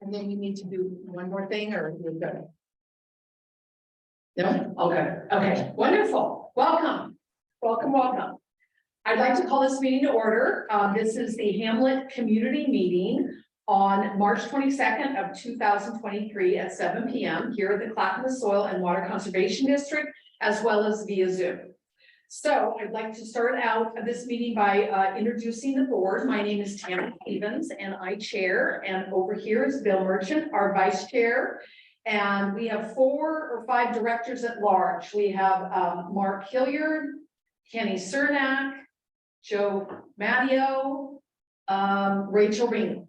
And then you need to do one more thing or you're good? No? Okay, okay, wonderful. Welcome, welcome, welcome. I'd like to call this meeting to order. This is the Hamlet Community Meeting on March 22nd of 2023 at 7 p.m. here at the Clackamas Soil and Water Conservation District, as well as via Zoom. So I'd like to start out this meeting by introducing the board. My name is Tammy Stevens and I chair, and over here is Bill Merchant, our vice chair. And we have 4 or 5 directors at large. We have Mark Hilliard, Kenny Cernak, Joe Matteo, Rachel Ring.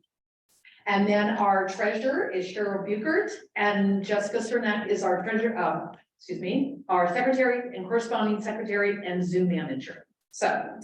And then our treasurer is Cheryl Buchert, and Jessica Cernak is our treasurer, our secretary and corresponding secretary and Zoom manager. So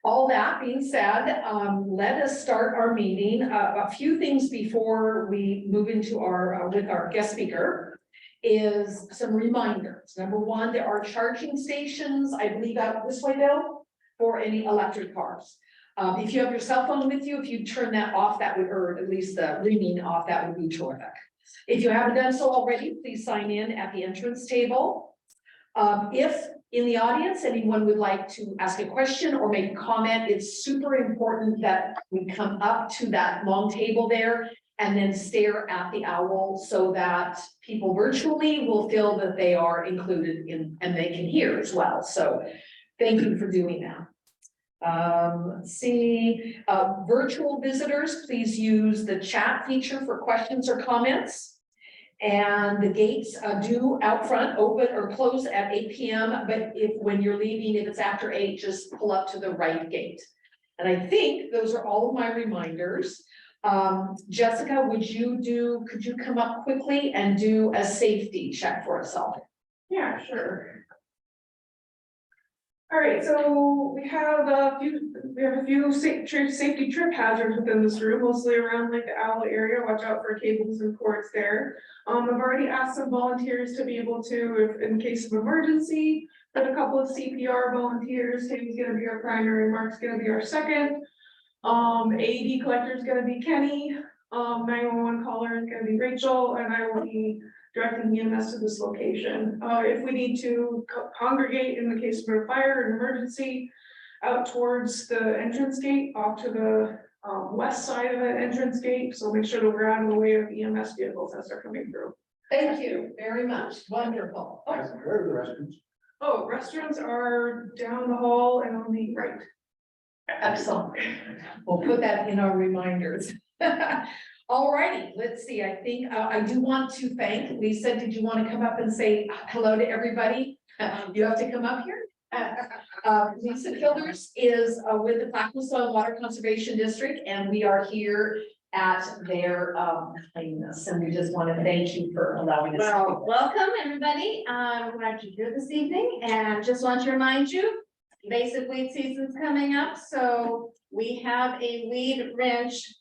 all that being said, let us start our meeting. A few things before we move into our with our guest speaker is some reminders. Number one, there are charging stations, I believe out this way, Bill, for any electric cars. If you have your cell phone with you, if you turn that off, that would, or at least the ringing off, that would be terrific. If you haven't done so already, please sign in at the entrance table. If in the audience, anyone would like to ask a question or make a comment, it's super important that we come up to that long table there and then stare at the owl so that people virtually will feel that they are included in and they can hear as well. So thank you for doing that. Let's see, virtual visitors, please use the chat feature for questions or comments. And the gates do out front open or close at 8 p.m. But when you're leaving, if it's after 8, just pull up to the right gate. And I think those are all of my reminders. Jessica, could you come up quickly and do a safety check for us all? Yeah, sure. All right, so we have a few safety trip hazards within this room, mostly around like the owl area. Watch out for cables and cords there. I've already asked some volunteers to be able to, if in case of emergency, put a couple of CPR volunteers. Tammy's gonna be our primary, Mark's gonna be our second. AED collector is gonna be Kenny. 911 caller is gonna be Rachel, and I will be directing EMS to this location. If we need to congregate in the case of a fire and emergency, out towards the entrance gate, off to the west side of the entrance gate. So make sure that we're out of the way of EMS vehicles as they're coming through. Thank you very much. Wonderful. I haven't heard of the restrooms. Oh, restrooms are down the hall and on the right. Excellent. We'll put that in our reminders. All righty, let's see. I think I do want to thank Lisa. Did you want to come up and say hello to everybody? You have to come up here. Lisa Kilders is with the Clackamas Soil and Water Conservation District, and we are here at their kindness, and we just want to thank you for allowing us. Well, welcome everybody. I'm glad you're here this evening, and just want to remind you, basic weed season's coming up, so we have a weed wrench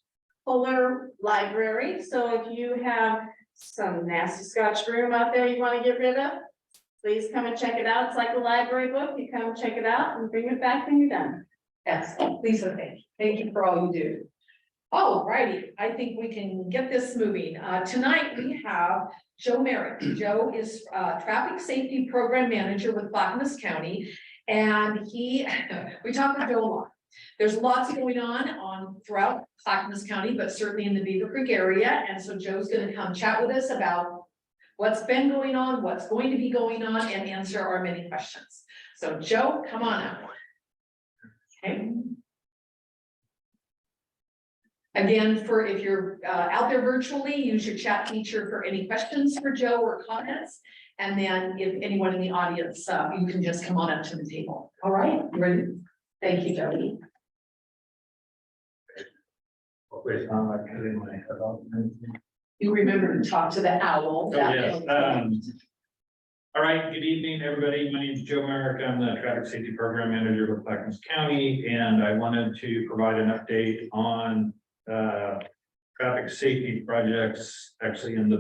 puller library. So if you have some nasty Scotch broom out there you want to get rid of, please come and check it out. It's like a library book. You come check it out and bring it back when you're done. Excellent. Lisa, thank you for all you do. All righty, I think we can get this moving. Tonight we have Joe Merrick. Joe is Traffic Safety Program Manager with Clackamas County, and we talk with Joe a lot. There's lots going on throughout Clackamas County, but certainly in the Beavercreek area. And so Joe's going to come chat with us about what's been going on, what's going to be going on, and answer our many questions. So Joe, come on out. Okay. Again, if you're out there virtually, use your chat feature for any questions for Joe or comments. And then if anyone in the audience, you can just come on up to the table. All right, you ready? Thank you, Jody. You remember to talk to the owl. Oh, yes. All right, good evening, everybody. My name is Joe Merrick. I'm the Traffic Safety Program Manager with Clackamas County, and I wanted to provide an update on traffic safety projects actually in the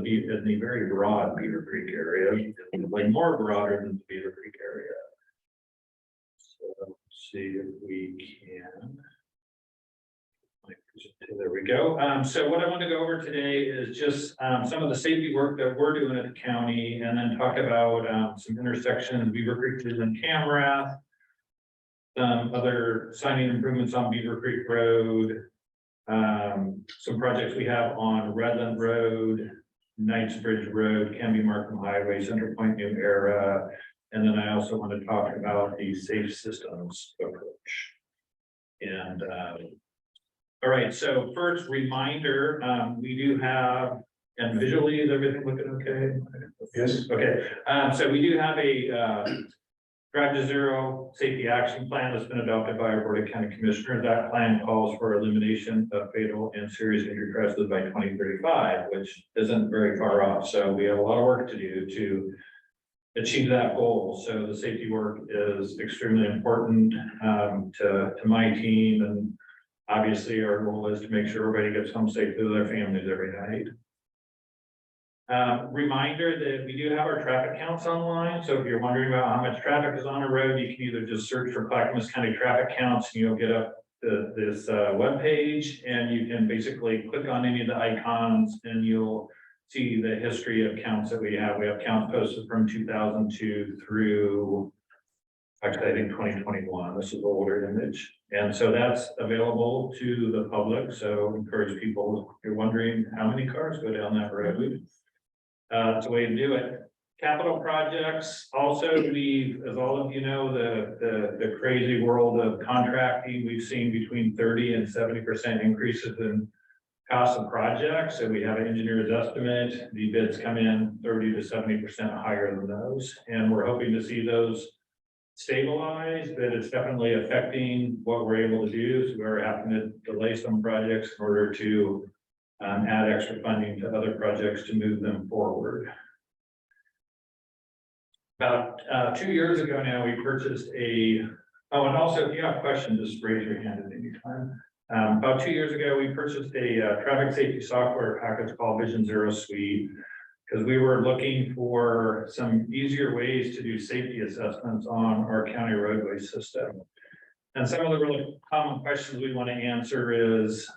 very broad Beavercreek area, like more broader than the Beavercreek area. So let's see if we can There we go. So what I want to go over today is just some of the safety work that we're doing at the county, and then talk about some intersections, Beavercreek and Camera, other signing improvements on Beavercreek Road, some projects we have on Redland Road, Knightsbridge Road, Canby Markham Highway, Central Point New Era, and then I also want to talk about the safe systems approach. And all right, so first reminder, we do have, and visually, is everything looking okay? Yes. Okay, so we do have a Drive to Zero Safety Action Plan that's been adopted by our Board of County Commissioners. That plan calls for elimination of fatal and serious injury crashes by 2035, which isn't very far off. So we have a lot of work to do to achieve that goal. So the safety work is extremely important to my team, and obviously our goal is to make sure everybody gets home safe to their families every night. Reminder that we do have our traffic counts online. So if you're wondering about how much traffic is on a road, you can either just search for Clackamas County traffic counts and you'll get up this webpage, and you can basically click on any of the icons and you'll see the history of counts that we have. We have counts posted from 2002 through, actually, I think 2021. This is the older image. And so that's available to the public. So encourage people, if you're wondering how many cars go down that road. It's a way to do it. Capital projects, also, as all of you know, the crazy world of contracting, we've seen between 30 and 70% increases in cost of projects. So we have an engineer's estimate. The bids come in 30 to 70% higher than those. And we're hoping to see those stabilize, but it's definitely affecting what we're able to do. So we're having to delay some projects in order to add extra funding to other projects to move them forward. About 2 years ago now, we purchased and also if you have questions, just raise your hand at any time. About 2 years ago, we purchased a traffic safety software package called Vision Zero Suite, because we were looking for some easier ways to do safety assessments on our county roadway system. And some of the really common questions we want to answer is,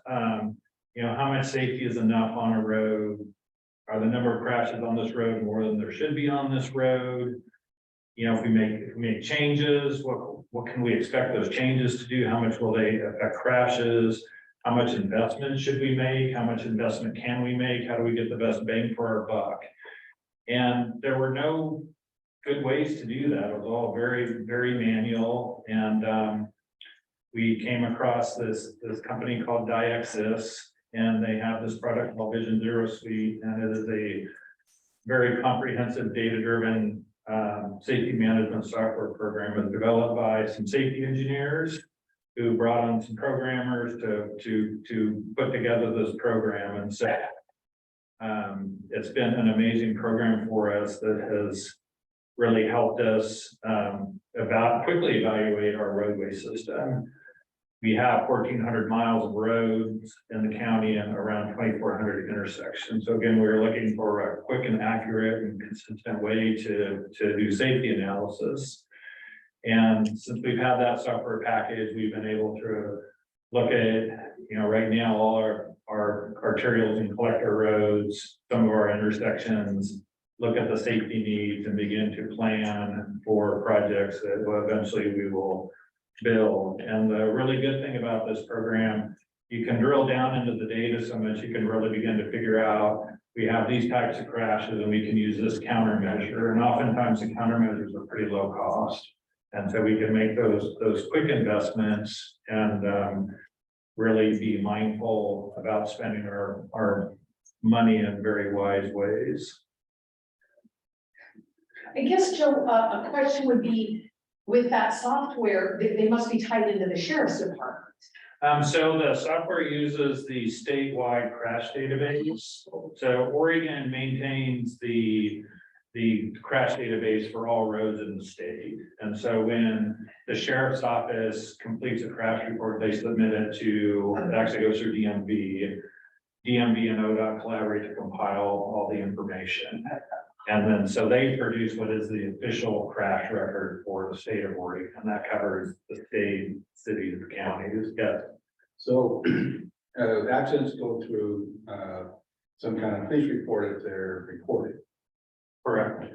how much safety is enough on a road? Are the number of crashes on this road more than there should be on this road? If we make changes, what can we expect those changes to do? How much will they affect crashes? How much investment should we make? How much investment can we make? How do we get the best bang for our buck? And there were no good ways to do that. It was all very, very manual. And we came across this company called Diaxis, and they have this product called Vision Zero Suite, and it is a very comprehensive, data-driven safety management software program. It's developed by some safety engineers who brought on some programmers to put together this program. And so it's been an amazing program for us that has really helped us quickly evaluate our roadway system. We have 1,400 miles of roads in the county and around 2,400 intersections. So again, we're looking for a quick and accurate and consistent way to do safety analysis. And since we've had that software package, we've been able to look at, right now, all our arterials and collector roads, some of our intersections, look at the safety needs and begin to plan for projects that eventually we will build. And the really good thing about this program, you can drill down into the data so much you can really begin to figure out, we have these types of crashes and we can use this countermeasure. And oftentimes the countermeasures are pretty low cost. And so we can make those quick investments and really be mindful about spending our money in very wise ways. I guess, Joe, a question would be, with that software, they must be tied into the sheriff's department. So the software uses the statewide crash database. So Oregon maintains the crash database for all roads in the state. And so when the sheriff's office completes a crash report, they submit it it actually goes through DMV. DMV and ODOT collaborate to compile all the information. And then, so they produce what is the official crash record for the state of Oregon, and that covers the state, cities, and counties. Yeah. So accidents go through, some kind of police report if they're reported. Correct.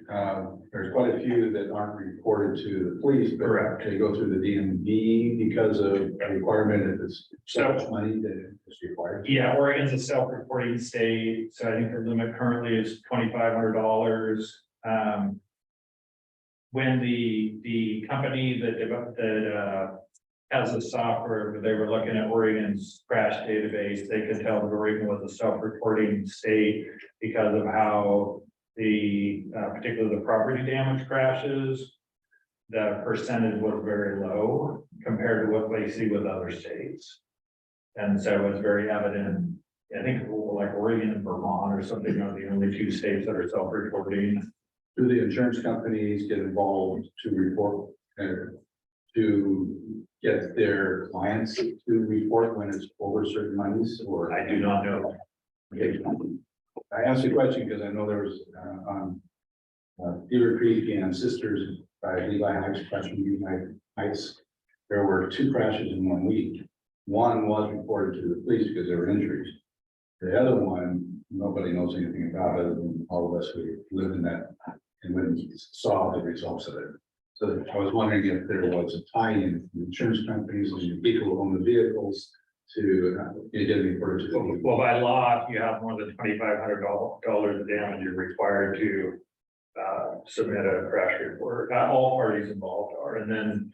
There's quite a few that aren't reported to the police, but Correct. they go through the DMV because of a requirement if it's so So- much money that it's required. Yeah, Oregon's a self-reporting state, so I think the limit currently is $2,500. When the company that developed, has the software, they were looking at Oregon's crash database, they could tell that Oregon was a self-reporting state because of how particularly the property damage crashes, the percentage was very low compared to what they see with other states. And so it's very evident, I think like Oregon and Vermont or something are the only two states that are self-reporting. Do the insurance companies get involved to report, to get their clients to report when it's over certain monies or? I do not know. Okay. I asked the question because I know there was, on Beavercreek and Sisters by Levi Heights, Heights, there were 2 crashes in 1 week. One was reported to the police because there were injuries. The other one, nobody knows anything about it, and all of us who live in that and when saw the results of it. So I was wondering if there was a tie-in from insurance companies and the people who own the vehicles to get reported to the. Well, by law, if you have more than $2,500 of damage, you're required to submit a crash report. All parties involved are, and then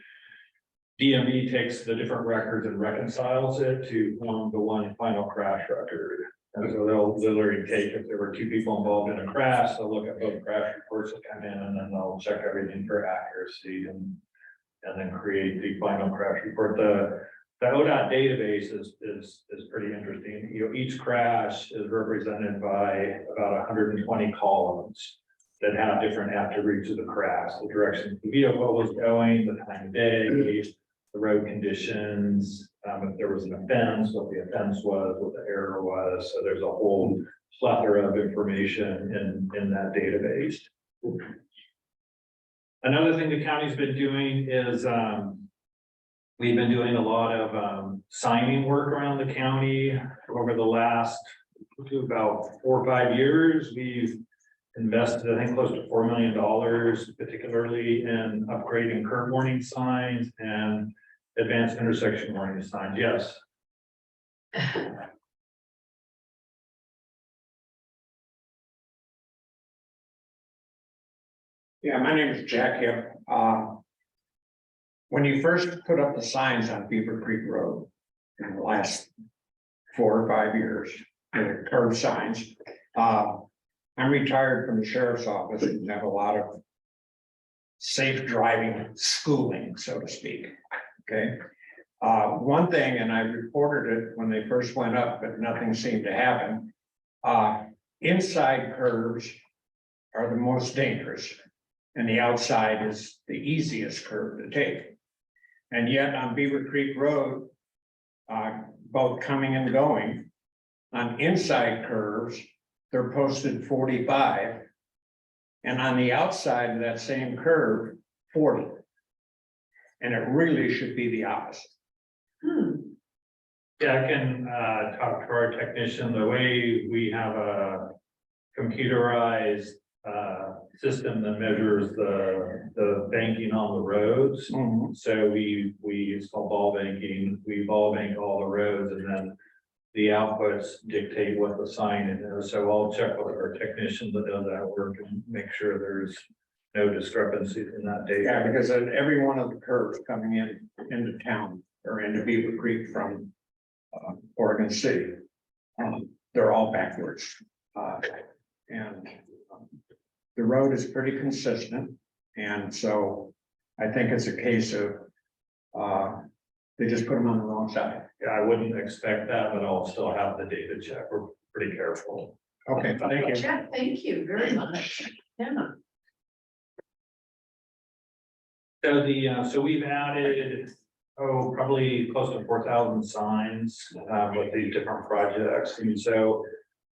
DMV takes the different records and reconciles it to form the one final crash record. And so they'll literally take, if there were 2 people involved in a crash, they'll look at both crash reports that come in, and then they'll check everything for accuracy and then create the final crash report. The ODOT database is pretty interesting. You know, each crash is represented by about 120 columns that have different attributes of the crash, the direction the vehicle was going, the time of day, the road conditions, if there was an offense, what the offense was, what the error was. So there's a whole plethora of information in that database. Another thing the county's been doing is we've been doing a lot of signing work around the county over the last about 4 or 5 years. We've invested, I think, close to $4 million, particularly in upgrading curb warning signs and advanced intersection warning signs. Yes. Yeah, my name is Jack Hip. When you first put up the signs on Beavercreek Road in the last 4 or 5 years, the curb signs, I'm retired from the sheriff's office and have a lot of safe driving schooling, so to speak. Okay. One thing, and I reported it when they first went up, but nothing seemed to happen. Inside curves are the most dangerous, and the outside is the easiest curve to take. And yet on Beavercreek Road, both coming and going, on inside curves, they're posted 45. And on the outside of that same curve, 40. And it really should be the opposite. Yeah, I can talk to our technician. The way we have a computerized system that measures the banking on the roads. So we install ball banking, we ball bank all the roads, and then the outputs dictate what the sign is. So I'll check with our technician that does that work and make sure there's no discrepancies in that data. Yeah, because at every one of the curves coming into town or into Beavercreek from Oregon City, they're all backwards. And the road is pretty consistent. And so I think it's a case of they just put them on the wrong side. Yeah, I wouldn't expect that, but I'll still have the data check. We're pretty careful. Okay, thank you. Jeff, thank you very much. Yeah. So we've added, probably close to 4,000 signs with these different projects. And so,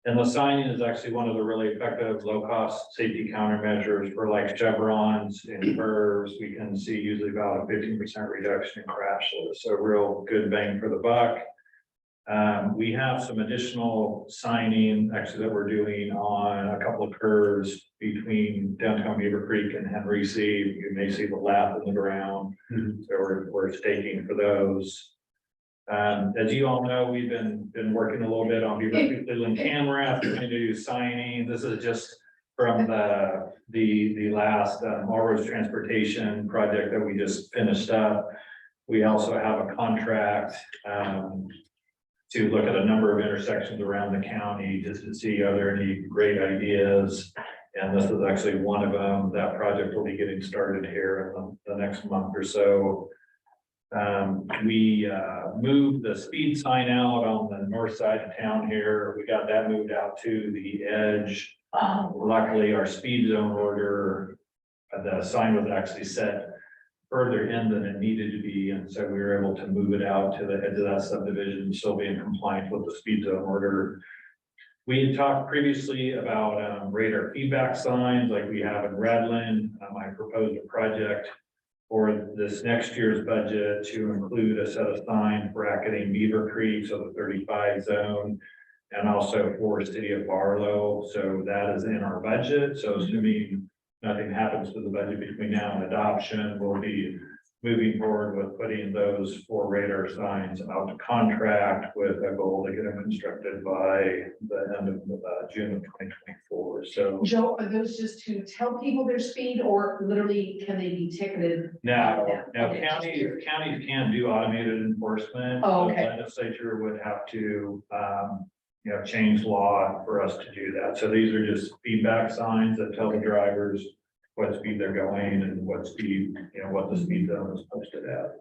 and the signing is actually one of the really effective low-cost safety countermeasures for like chevrons and curves. We can see usually about a 15% reduction in crashes. So real good bang for the buck. We have some additional signing actually that we're doing on a couple of curves between downtown Beavercreek and Henry C. You may see the lap in the ground. Mhm. So we're staking for those. As you all know, we've been working a little bit on Beavercreek Leland Camera, trying to do signing. This is just from the last all roads transportation project that we just finished up. We also have a contract to look at a number of intersections around the county just to see are there any great ideas. And this is actually one of them. That project will be getting started here in the next month or so. We moved the speed sign out on the north side of town here. We got that moved out to the edge. Luckily, our speed zone order, the sign was actually set further in than it needed to be, and so we were able to move it out to the edge of that subdivision and still be in compliance with the speed zone order. We had talked previously about radar feedback signs like we have in Redland. I proposed a project for this next year's budget to include a set of signs bracketing Beavercreek, so the 35 zone, and also for city of Barlow. So that is in our budget. So assuming nothing happens to the budget between now and adoption, we'll be moving forward with putting those 4 radar signs out to contract with a goal to get them constructed by the end of June of 2024. So Joe, are those just to tell people their speed or literally can they be ticketed? now Okay. counties can do automated enforcement. Oh, okay. The legislature would have to change law for us to do that. So these are just feedback signs that tell the drivers what speed they're going and what speed, what the speed zone is posted at.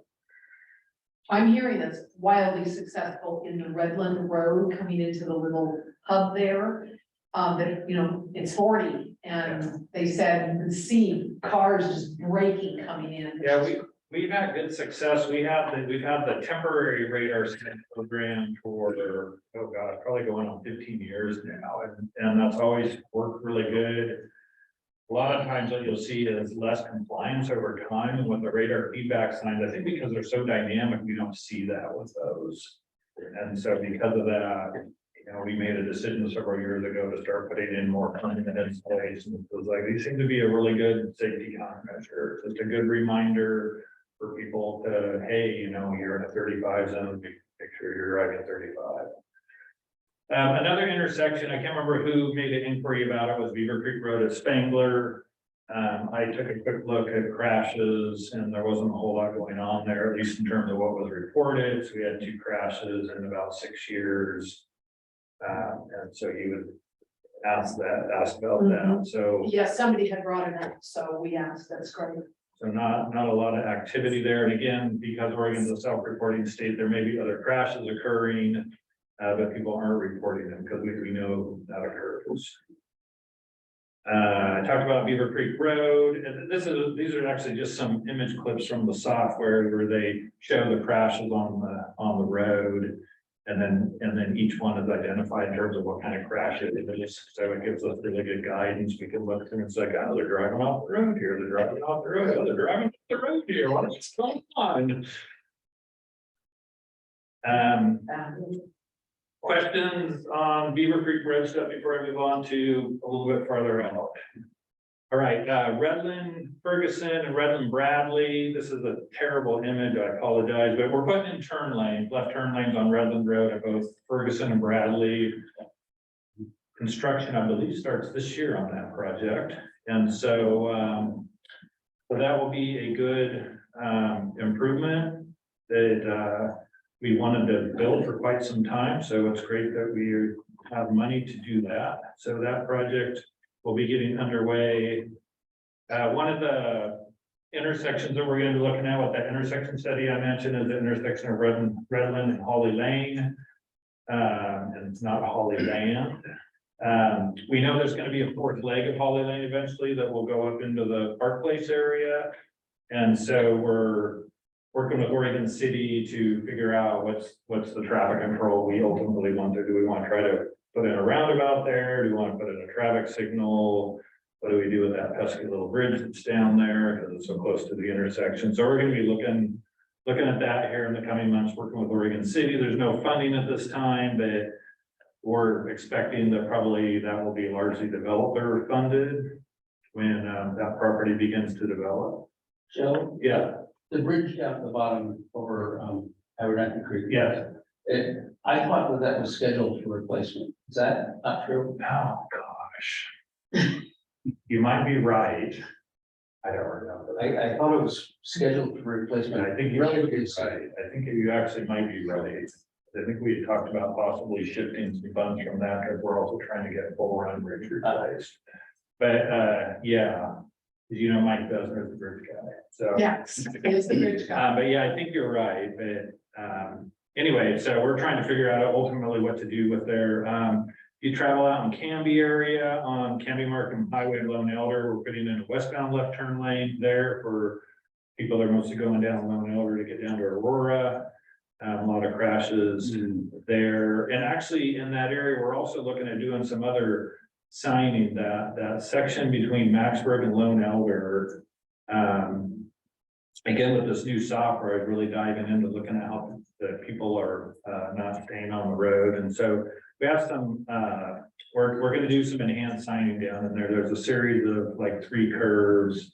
I'm hearing that's wildly successful in the Redland Road coming into the little hub there. That, it's 40 and they said you can see cars just braking coming in. Yeah, we've had good success. We've had the temporary radar scan program for, oh God, probably going on 15 years now. And that's always worked really good. A lot of times what you'll see is less compliance over time, and with the radar feedback signs, I think because they're so dynamic, we don't see that with those. And so because of that, we made a decision several years ago to start putting in more permanent installations. And it was like, these seem to be a really good safety countermeasure. Just a good reminder for people to, hey, you're in a 35 zone, make sure you're driving 35. Another intersection, I can't remember who made an inquiry about it, was Beavercreek Road at Spangler. I took a quick look at crashes and there wasn't a whole lot going on there, at least in terms of what was reported. So we had 2 crashes in about 6 years. And so he would ask about that. So, Yes, somebody had brought it up, so we asked, that's great. so not a lot of activity there. And again, because Oregon's a self-reporting state, there may be other crashes occurring. But people aren't reporting them because we know that occurs. I talked about Beavercreek Road, and these are actually just some image clips from the software where they show the crashes on the road, and then each one is identified in terms of what kind of crash it is. So it gives us really good guidance. We can look through and say, oh, they're driving off the road here. They're driving off the road. Oh, they're driving off the road here. What's going on? Questions on Beavercreek Road stuff before I move on to a little bit further out? All right, Redland Ferguson and Redland Bradley. This is a terrible image. I apologize, but we're putting in turn lanes, left turn lanes on Redland Road at both Ferguson and Bradley. Construction, I believe, starts this year on that project. And so, so that will be a good improvement that we wanted to build for quite some time, so it's great that we have money to do that. So that project will be getting underway. One of the intersections that we're going to be looking at with that intersection study I mentioned is the intersection of Redland and Holly Lane. And it's not Holly Land. We know there's going to be a 4th leg of Holly Lane eventually that will go up into the Park Place area. And so we're working with Oregon City to figure out what's the traffic control we ultimately want to do. We want to try to put in a roundabout there? Do we want to put in a traffic signal? What do we do with that pesky little bridge that's down there because it's so close to the intersection? So we're going to be looking looking at that here in the coming months, working with Oregon City. There's no funding at this time, but we're expecting that probably that will be largely developer funded when that property begins to develop. Joe, Yeah, the bridge down at the bottom over, Beavercreek. yeah. I thought that was scheduled for replacement. Is that not true? Oh, gosh. You might be right. I don't remember. I thought it was scheduled for replacement. I think you're Relatively right. I think you actually might be right. I think we had talked about possibly shifting some funds from that, because we're also trying to get full run bridge replaced. But, yeah, you know, Mike Besner is the bridge guy, so. Yes, is the bridge guy. But yeah, I think you're right, but, anyway, so we're trying to figure out ultimately what to do with their, you travel out in Canby area on Canby Markham Highway, Lone Elder, we're putting in a westbound left turn lane there for people that are mostly going down Lone Elder to get down to Aurora. A lot of crashes there, and actually in that area, we're also looking at doing some other signing that section between Maxburg and Lone Elder. Again, with this new software, I'm really diving into looking at how the people are not staying on the road. And so we have some, we're gonna do some enhanced signing down in there. There's a series of like 3 curves.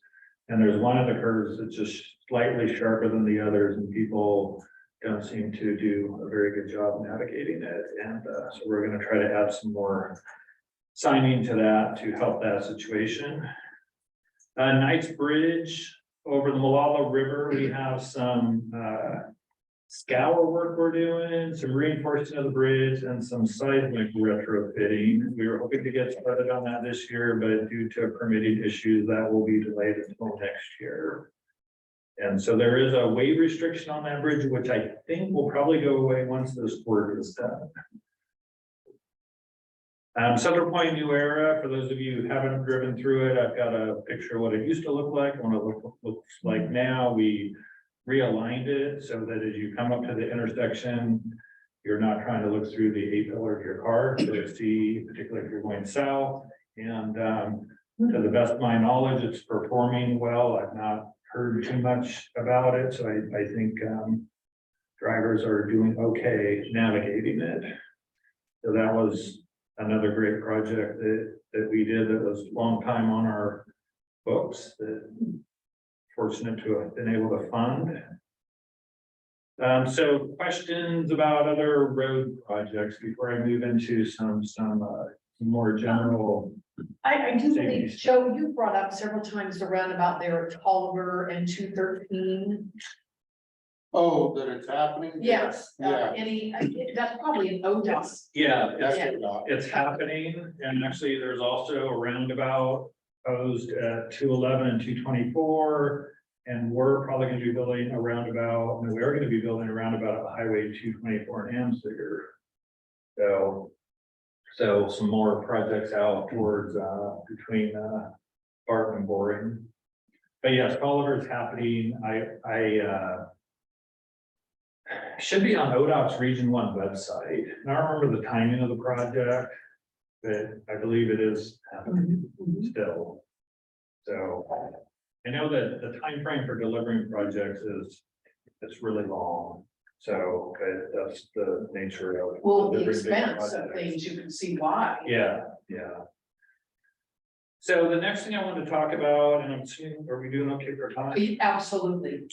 And there's one of the curves that's just slightly sharper than the others, and people don't seem to do a very good job navigating it. And so we're gonna try to add some more signing to that to help that situation. Knight's Bridge over the Malala River, we have some scour work we're doing, some reinforcing of the bridge and some seismic retrofitting. We were hoping to get started on that this year, but due to permitting issues, that will be delayed until next year. And so there is a weight restriction on that bridge, which I think will probably go away once this work is done. Central Point New Era, for those of you who haven't driven through it, I've got a picture of what it used to look like and what it looks like now. We realigned it so that as you come up to the intersection, you're not trying to look through the 8-pillar of your car to see, particularly if you're going south. And to the best of my knowledge, it's performing well. I've not heard too much about it, so I think drivers are doing okay navigating it. So that was another great project that we did that was a long time on our books, that fortunate to have been able to fund. So questions about other road projects before I move into some more general. I do believe, Safety. Joe, you brought up several times the roundabout there at Oliver and 213. Oh, that it's happening? Yes, Yeah. That's probably an ODOT. Yeah, That's Yeah. it, Doc. it's happening, and actually there's also a roundabout proposed at 211 and 224. And we're probably gonna be building a roundabout, and we are gonna be building a roundabout at Highway 224 in Amsterdam. So some more projects out towards between Barton and Boring. But yes, Oliver's happening. I should be on ODOT's Region 1 website. And I don't remember the timing of the project, but I believe it is happening still. So I know that the time frame for delivering projects it's really long. So that's the nature of. Well, the delivering big expense of projects. things, you can see why. Yeah. So the next thing I want to talk about, and I'm assuming, are we doing okay for time? Absolutely.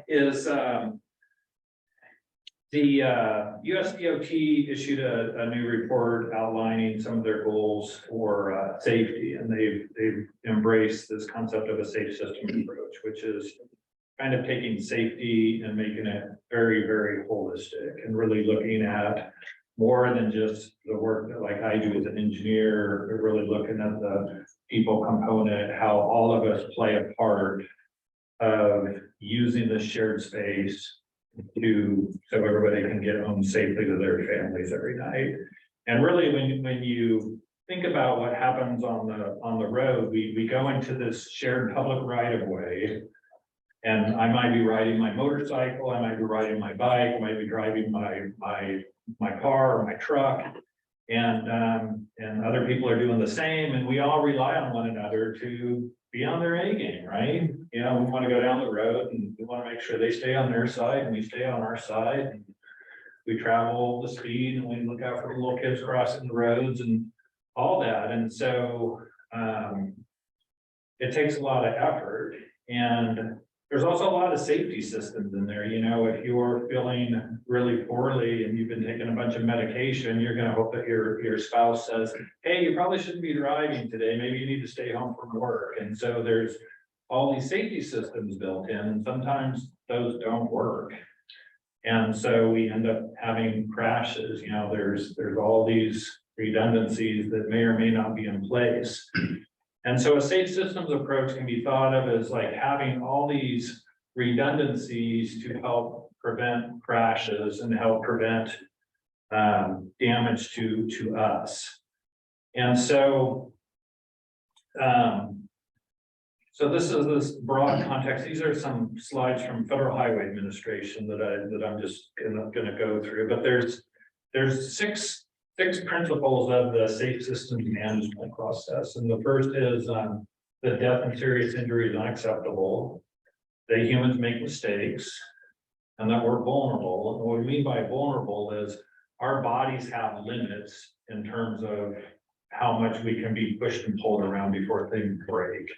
Is the USDOT issued a new report outlining some of their goals for safety, and they've embraced this concept of a safe system approach, which is kind of taking safety and making it very, very holistic and really looking at more than just the work that like I do as an engineer, but really looking at the people component, how all of us play a part of using this shared space so everybody can get home safely to their families every night. And really, when you think about what happens on the road, we go into this shared public right of way. And I might be riding my motorcycle, I might be riding my bike, I might be driving my car or my truck. And other people are doing the same, and we all rely on one another to be on their A game, right? You know, we want to go down the road and we want to make sure they stay on their side and we stay on our side. And we travel the speed and we look out for the little kids crossing the roads and all that. And so, it takes a lot of effort, and there's also a lot of safety systems in there. You know, if you're feeling really poorly and you've been taking a bunch of medication, you're gonna hope that your spouse says, hey, you probably shouldn't be driving today. Maybe you need to stay home from work. And so there's all these safety systems built in, and sometimes those don't work. And so we end up having crashes. You know, there's all these redundancies that may or may not be in place. And so a safe systems approach can be thought of as like having all these redundancies to help prevent crashes and help prevent damage to us. And so, so this is this broad context. These are some slides from Federal Highway Administration that I'm just gonna go through, but there's six principles of the safe systems management process. And the first is that death and serious injury is unacceptable, that humans make mistakes, and that we're vulnerable. And what we mean by vulnerable is our bodies have limits in terms of how much we can be pushed and pulled around before things break.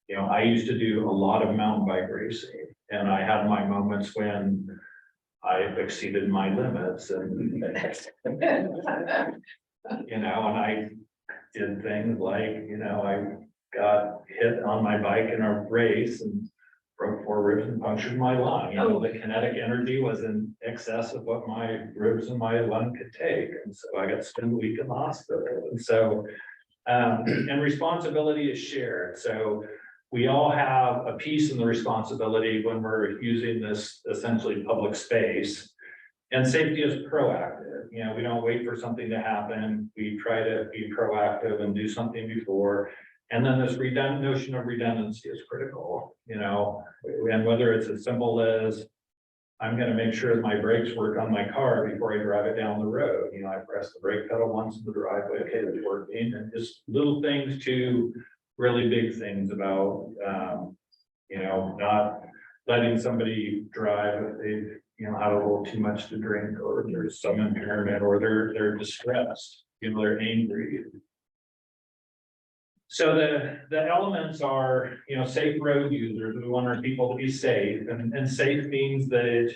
You know, I used to do a lot of mountain bike racing, and I had my moments when I exceeded my limits and, you know, and I did things like, you know, I got hit on my bike in a race and broke 4 ribs and punctured my lung. You know, the kinetic energy was in excess of what my ribs and my lung could take. And so I got to spend a week in the hospital. And so, and responsibility is shared. So we all have a piece in the responsibility when we're using this essentially public space. And safety is proactive. You know, we don't wait for something to happen. We try to be proactive and do something before. And then this notion of redundancy is critical, you know, and whether it's as simple as I'm going to make sure my brakes work on my car before I drive it down the road. You know, I press the brake pedal once in the driveway, okay, it's working, and just little things to really big things about, you know, not letting somebody drive if they've, you know, had a little too much to drink, or there's some impairment, or they're distressed, you know, they're angry. So the elements are, you know, safe road users. We want our people to be safe, and safe means that,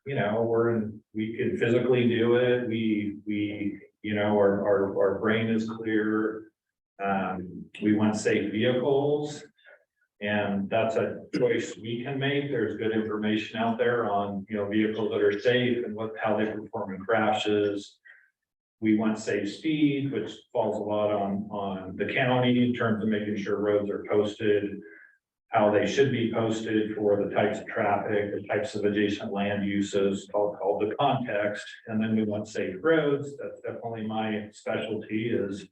you know, we can physically do it. We, you know, our brain is clear. We want safe vehicles, and that's a choice we can make. There's good information out there on, you know, vehicles that are safe and how they perform in crashes. We want safe speed, which falls a lot on the county in terms of making sure roads are posted how they should be posted for the types of traffic, the types of adjacent land uses, called the context. And then we want safe roads. That's definitely my specialty, is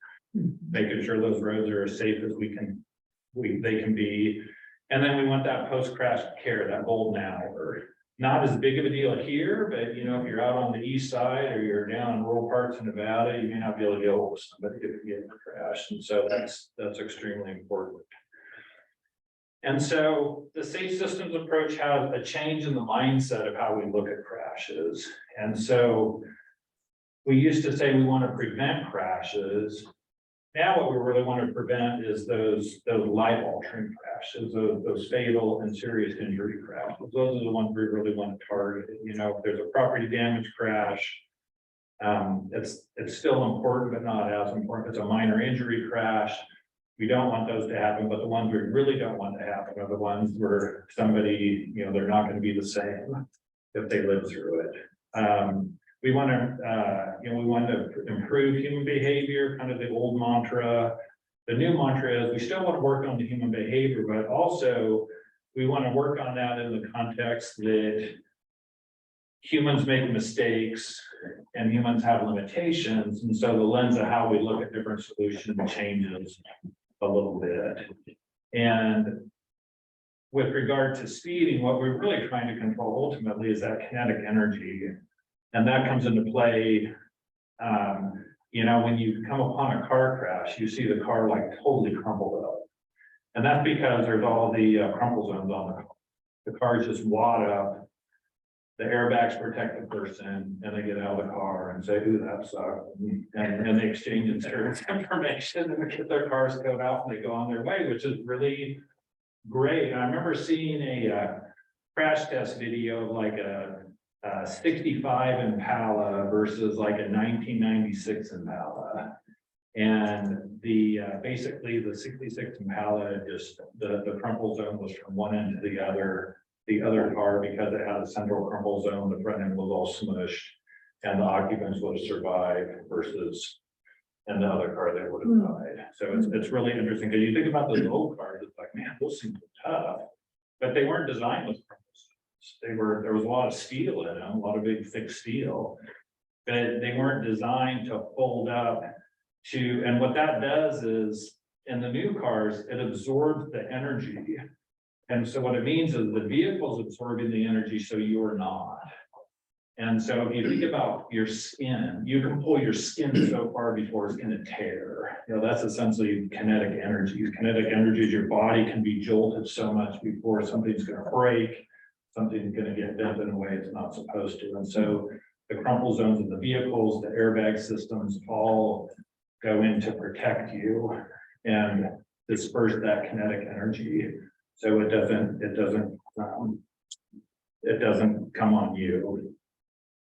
making sure those roads are as safe as they can be. And then we want that post-crash care, that golden hour. Not as big of a deal here, but you know, if you're out on the east side or you're down in rural parts of Nevada, you may not be able to get hold of somebody if you get in a crash. And so that's extremely important. And so the safe systems approach has a change in the mindset of how we look at crashes. And so we used to say we want to prevent crashes. Now what we really want to prevent is those life-altering crashes, those fatal and serious injury crashes. Those are the ones we really want to target. You know, if there's a property damage crash, it's still important, but not as important. It's a minor injury crash. We don't want those to happen, but the ones we really don't want to happen are the ones where somebody, you know, they're not going to be the same if they live through it. We want to, we want to improve human behavior, kind of the old mantra. The new mantra is we still want to work on the human behavior, but also we want to work on that in the context that humans make mistakes and humans have limitations. And so the lens of how we look at different solutions changes a little bit. And with regard to speeding, what we're really trying to control ultimately is that kinetic energy. And that comes into play, when you come upon a car crash, you see the car like totally crumpled up. And that's because there's all the crumple zones on the car. The cars just wad up. The airbags protect the person and they get out of the car and say, ooh, that sucked. And they exchange insurance information and get their cars towed out and they go on their way, which is really great. I remember seeing a crash test video of like a 65 Impala versus like a 1996 Impala. And the basically the 66 Impala, just the crumple zone was from one end to the other car, because it had a central crumple zone, the front end was all smushed and the occupants would have survived versus in the other car they would have died. So it's really interesting because you think about those old cars, it's like, man, those seem tough, but they weren't designed with crumple zones. There was a lot of steel in them, a lot of big thick steel, but they weren't designed to fold up to, and what that does is in the new cars, it absorbs the energy. And so what it means is the vehicle's absorbing the energy, so you're not. And so if you think about your skin, you can pull your skin so far before it's going to tear. You know, that's essentially kinetic energy. Kinetic energy is your body can be jolted so much before something's going to break, something's going to get bent in a way it's not supposed to. And so the crumple zones of the vehicles, the airbag systems all go in to protect you and disperse that kinetic energy. So it doesn't come on you.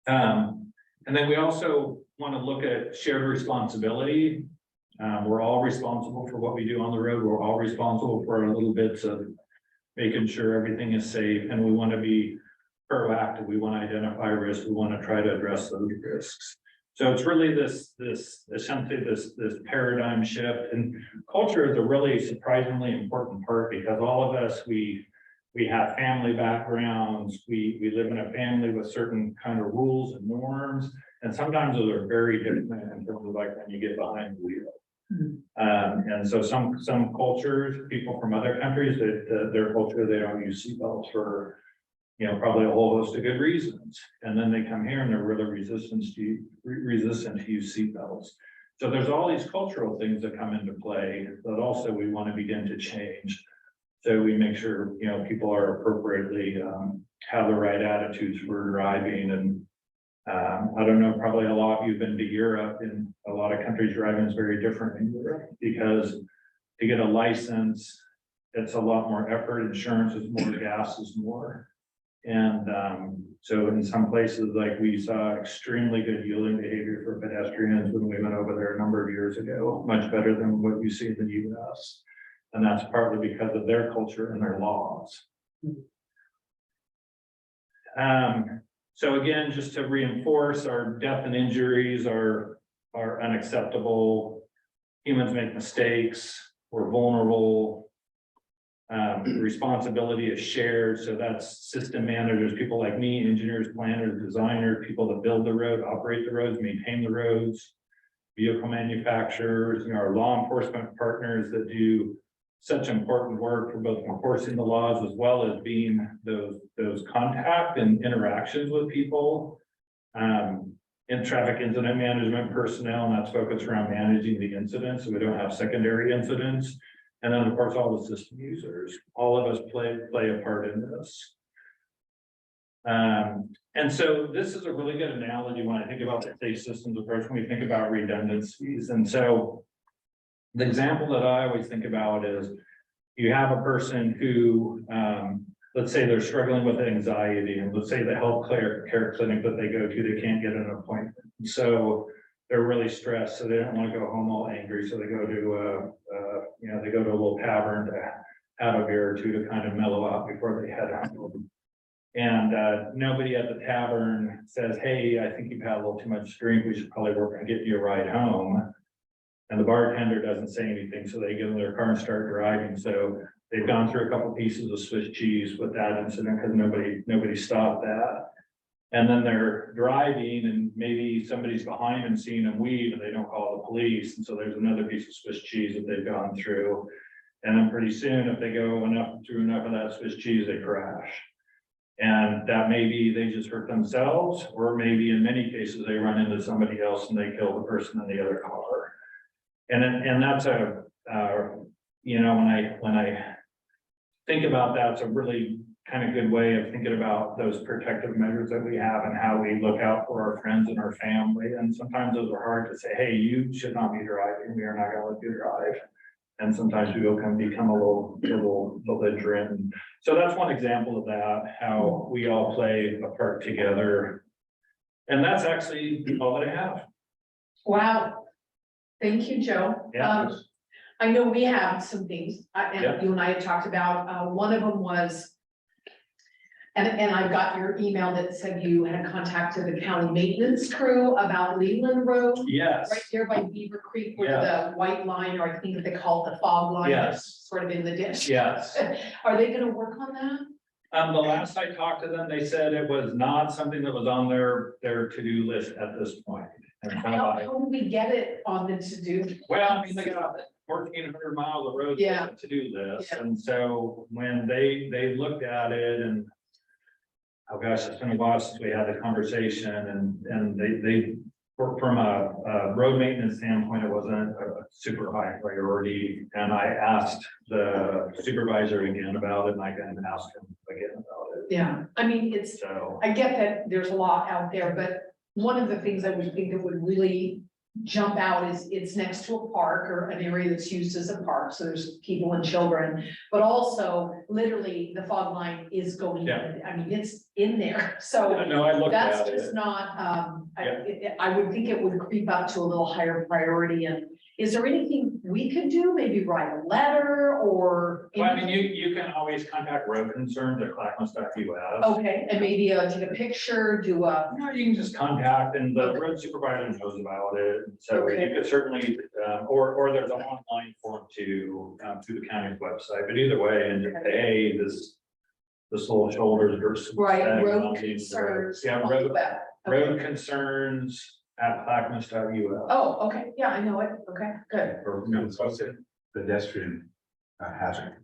And then we also want to look at shared responsibility. We're all responsible for what we do on the road. We're all responsible for our little bits of making sure everything is safe, and we want to be proactive. We want to identify risks. We want to try to address those risks. So it's really this paradigm shift, and culture is a really surprisingly important part, because all of us, we have family backgrounds, we live in a family with certain kind of rules and norms, and sometimes those are very different in terms of like when you get behind the wheel. And so some cultures, people from other countries, their culture, they don't use seatbelts for, you know, probably a whole host of good reasons. And then they come here and they're really resistant to use seatbelts. So there's all these cultural things that come into play that also we want to begin to change. So we make sure, you know, people are appropriately have the right attitudes for driving. And I don't know, probably a lot of you have been to Europe, and a lot of countries driving is very different in Europe, because to get a license, it's a lot more effort. Insurance is more, gas is more. And so in some places, like we saw extremely good yielding behavior for pedestrians when we went over there a number of years ago, much better than what you see in the US. And that's partly because of their culture and their laws. So again, just to reinforce, our death and injuries are unacceptable. Humans make mistakes, we're vulnerable. Responsibility is shared, so that's system managers, people like me, engineers, planners, designers, people that build the road, operate the roads, maintain the roads, vehicle manufacturers, you know, our law enforcement partners that do such important work for both enforcing the laws as well as being those contact and interactions with people. In traffic incident management personnel, and that's focused around managing the incidents so we don't have secondary incidents. And then, of course, all the system users, all of us play a part in this. And so this is a really good analogy when I think about the safe systems approach, when we think about redundancies. And so the example that I always think about is you have a person who, let's say they're struggling with anxiety, and let's say the health care clinic that they go to, they can't get an appointment. So they're really stressed, so they don't want to go home all angry. So they go to they go to a little tavern to have a beer or two to kind of mellow out before they head home. And nobody at the tavern says, hey, I think you've had a little too much drink. We should probably work on getting you a ride home. And the bartender doesn't say anything, so they get in their car and start driving. So they've gone through a couple pieces of Swiss cheese with that incident because nobody stopped that. And then they're driving, and maybe somebody's behind them seeing them weed, and they don't call the police. And so there's another piece of Swiss cheese that they've gone through. And then pretty soon, if they go through enough of that Swiss cheese, they crash. And that maybe they just hurt themselves, or maybe in many cases they run into somebody else and they kill the person in the other car. And that's you know, when I think about that, it's a really kind of good way of thinking about those protective measures that we have and how we look out for our friends and our family. And sometimes those are hard to say, hey, you should not be driving. We are not gonna let you drive. And sometimes people can become a little belligerent. And so that's one example of that, how we all play a part together. And that's actually all that I have. Wow. Thank you, Joe. Yeah. I know we have some things, Yeah. and you and I had talked about, one of them was, and I got your email that said you had contacted the county maintenance crew about Leland Road. Yes. Right there by Beavercreek where Yeah. the white line, or I think they call it the fog line. Yes. That's sort of in the ditch. Yes. Are they gonna work on that? The last I talked to them, they said it was not something that was on their to-do list at this point. And so How do we get it on the to-do? well, I mean, they got 1,400 miles of road Yeah. to-do list. Yeah. And so when they looked at it and oh gosh, it's been a while since we had the conversation and they from a road maintenance standpoint, it wasn't a super high priority. And I asked the supervisor again about it and I can ask him again about it. Yeah, I mean, So, I get that there's a lot out there, but one of the things I would think that would really jump out is it's next to a park or an area that's used as a park, so there's people and children. But also, literally, the fog line is going, Yeah. I mean, it's in there, so no, I looked that's at just it. not, Yeah. I would think it would creep up to a little higher priority. And is there anything we could do? Maybe write a letter or? Well, I mean, you can always contact road concerns at clackamas.us. Okay, and maybe take a picture, do a, No, you can just contact and the road supervisor knows about it. So Okay. you could certainly, or there's an online form too, through the county's website, but either way, and just say, hey, this little shoulders versus. right, road concerns. Yeah, on the road, web. Okay. road concerns at clackamas.us. Oh, okay, yeah, I know it, okay, good. Or, no, it's posted. Pedestrian hazard.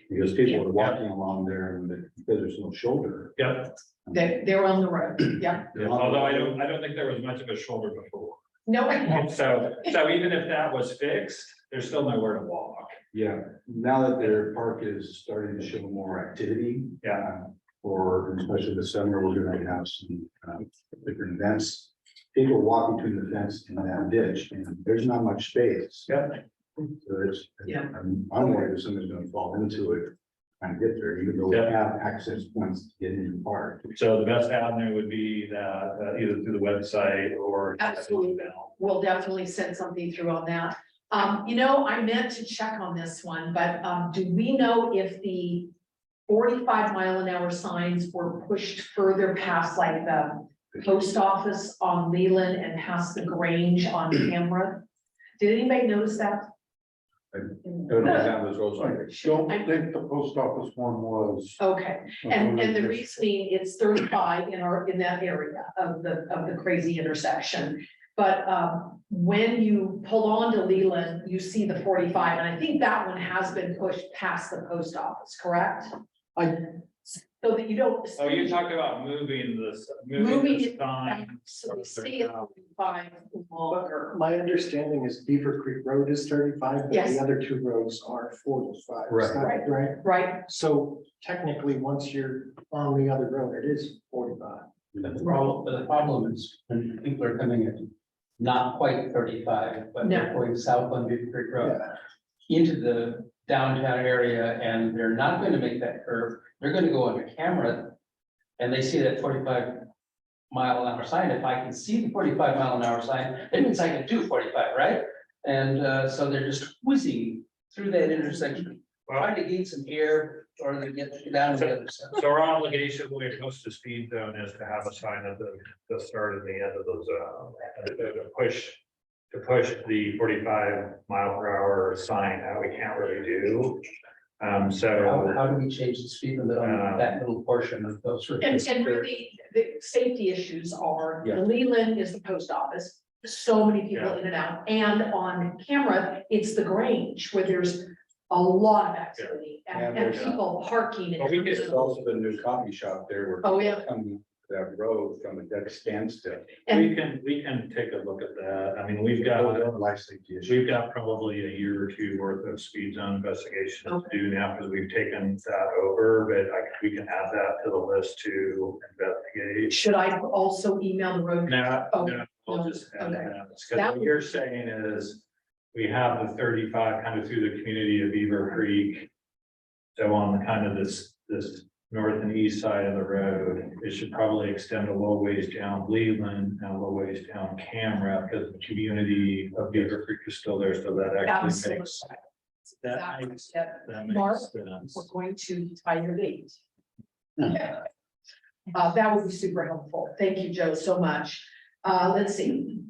Because people are walking along there and because there's no shoulder. Yeah, They're on the road, yeah, although I don't think there was much of a shoulder before. no, So even if that was fixed, there's still nowhere to walk. Yeah, now that their park is starting to show more activity. Yeah. For especially the summer, we're gonna have some different events. People walk between the fence and that ditch and there's not much space. Yeah. So it's, Yeah. I'm worried that somebody's gonna fall into it and get there, even though we Yeah. have access points to get in the park. So the best avenue would be that either through the website or. Absolutely. We'll definitely send something through on that. I meant to check on this one, but do we know if the 45-mile-an-hour signs were pushed further past like the post office on Leland and past the Grange on camera? Did anybody notice that? Everybody's down those roads like. Don't think the post office one was. Okay, and the reasoning, it's 35 in that area of the crazy intersection. But when you pull on to Leland, you see the 45, and I think that one has been pushed past the post office, correct? So that you don't. Oh, you talked about moving this, Moving the it sign. So we see it 45 longer. My understanding is Beavercreek Road is 35, but Yes. the other two roads are 45. Right. Is that right? Right, So technically, once you're on the other road, it is 45. But the problem is when people are coming in, not quite 35, but they're going south on Beavercreek Road into the downtown area, and they're not going to make that curve. They're going to go on a camera and they see that 45-mile-an-hour sign. If I can see the 45-mile-an-hour sign, it means I can do 45, right? And so they're just whizzing through that intersection, trying to gain some air or they get down to the other side. So our obligation when it comes to speed zone is to have a sign at the start and the end of those, to push the 45-mile-per-hour sign that we can't really do. How do we change the speed limit on that little portion of those? and really, the safety issues are, Yeah. Leland is the post office, so many people in and out, and on camera, it's the Grange, where there's a lot of activity, and there's, people parking. Well, we and get There's also the new coffee shop there where. Oh, yeah. people come that road from a dead standstill. We can take a look at that. I mean, we've got. Life safety issue. We've got probably a year or two worth of speed zone investigation to do now because we've taken that over, but we can add that to the list to investigate. Should I also email the road? No, Oh, no, we'll no, just add okay. that. Because what you're saying is we have the 35 kind of through the community of Beavercreek. So on the kind of this north and east side of the road, it should probably extend a little ways down Leland and a little ways down Camera because the community of Beavercreek is still there, so that actually Absolutely. makes. That makes, Yep. that Mark? makes sense. We're going to tie your date. That would be super helpful. Thank you, Joe, so much. Let's see.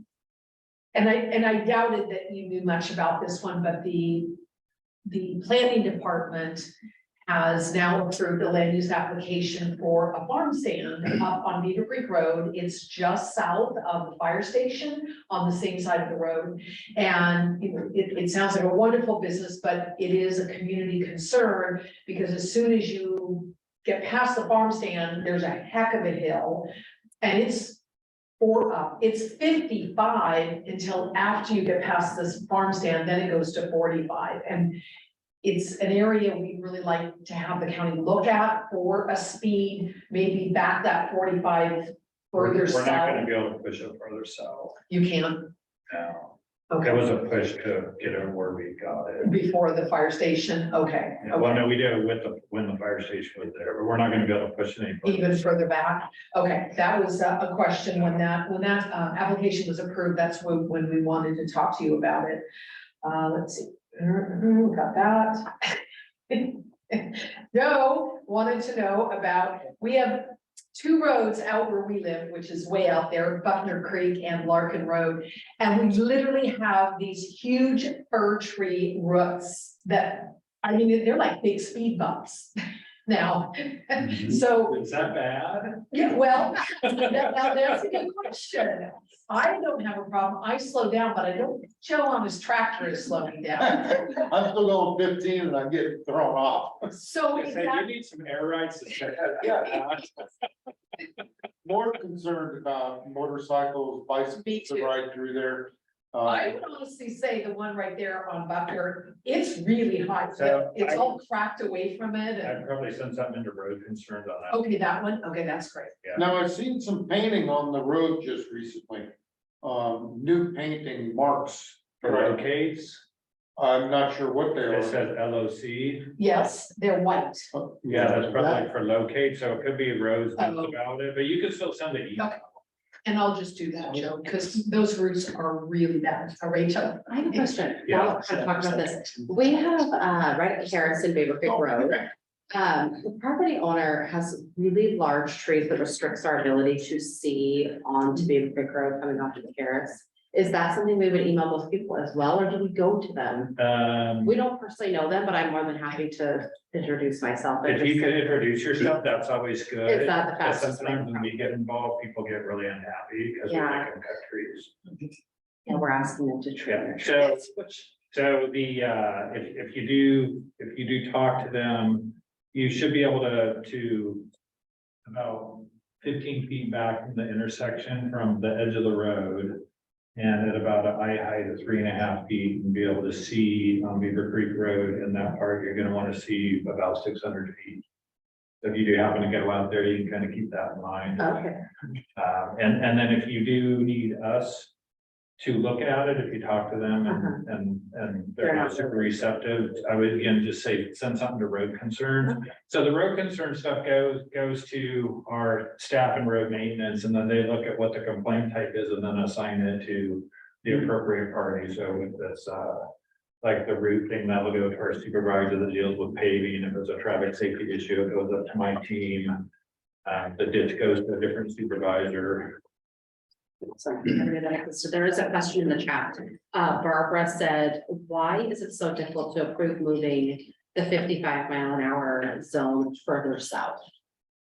And I doubted that you knew much about this one, but the planning department has now approved a land use application for a farm stand up on Beavercreek Road. It's just south of the fire station on the same side of the road. And you know, it sounds like a wonderful business, but it is a community concern because as soon as you get past the farm stand, there's a heck of a hill. And it's 55 until after you get past this farm stand, then it goes to 45. And it's an area we really like to have the county look at for a speed, maybe back that 45 further We're not south. gonna be able to push it further south You can, now. okay, There was a push to get it where we got it. before the fire station, okay, Well, okay. no, we did it with when the fire station was there, but we're not gonna be able to push it any further. Even further back, okay, that was a question when that application was approved, that's when we wanted to talk to you about it. Let's see, got that. Joe wanted to know about, we have two roads out where we live, which is way out there, Buckner Creek and Larkin Road. And we literally have these huge fir tree roots that, I mean, they're like big speed bumps now. So, Is that bad? yeah, well, now that's a good question. I don't have a problem. I slow down, but I don't, Joe on his tractor is slowing down. I'm still going 15 and I'm getting thrown off. So I is said, that, you need some air rights to check Yeah. More concerned about motorcycles, Me bicycles to too. ride through there. I would honestly say the one right there on Buckner, it's really high. So It's I- all cracked away from it. and- I'd probably send something into road concerns on that. Okay, that one, okay, that's great. Now, I've seen some painting on the road just recently. New painting marks. For locates, I'm not sure what they it are. says LOC. Yes, they're white. Yeah, that's probably for locate, so it could be roads that's Oh. about it, but you can still send it. Okay. And I'll just do that, Joe, because those routes are really bad. Rachel? I have a question. Yeah. Now, we're gonna talk about this. We have, right at Harrison Beavercreek Road. The property owner has really large trees that restricts our ability to see onto Beavercreek Road coming off of the Harris. Is that something we would email those people as well, or do we go to them? We don't personally know them, but I'm more than happy to introduce myself. and If just you could say- introduce yourself, that's always good. Is that the Because fastest way? sometimes when we get involved, people get really unhappy because we Yeah. make them cut trees. Yeah, we're asking them to trim Yeah, their so, trees, which so the, if you do talk to them, you should be able to about 15 feet back from the intersection from the edge of the road. And at about an eye height of 3.5 feet and be able to see on Beaver Creek Road in that part, you're gonna wanna see about 600 feet. So if you do happen to go out there, you can kind of keep that in mind. Okay. And then if you do need us to look at it, if you talk to them and they're They're not not super receptive, I would again just say, send something to road concerns. So the road concern stuff goes to our staff and road maintenance, and then they look at what the complaint type is and then assign it to the appropriate party. So if it's like the route thing, that'll go to our supervisor that deals with paving. If it's a traffic safety issue, it goes up to my team. The ditch goes to a different supervisor. So there is a question in the chat. Barbara said, why is it so difficult to approve moving the 55 mile an hour zone further south?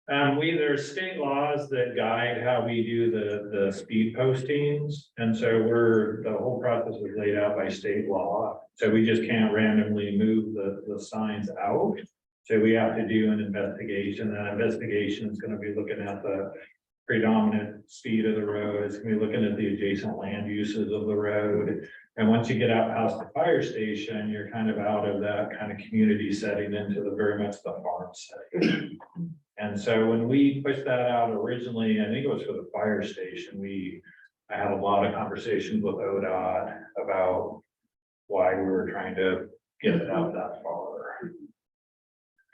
There's state laws that guide how we do the speed postings. And so the whole process is laid out by state law. So we just can't randomly move the signs out. So we have to do an investigation. That investigation is going to be looking at the predominant speed of the road. It's gonna be looking at the adjacent land uses of the road. And once you get out past the fire station, you're kind of out of that kind of community setting into the very much the farm setting. And so when we pushed that out originally, I think it was for the fire station, I had a lot of conversations with ODOT about why we were trying to get it out that far.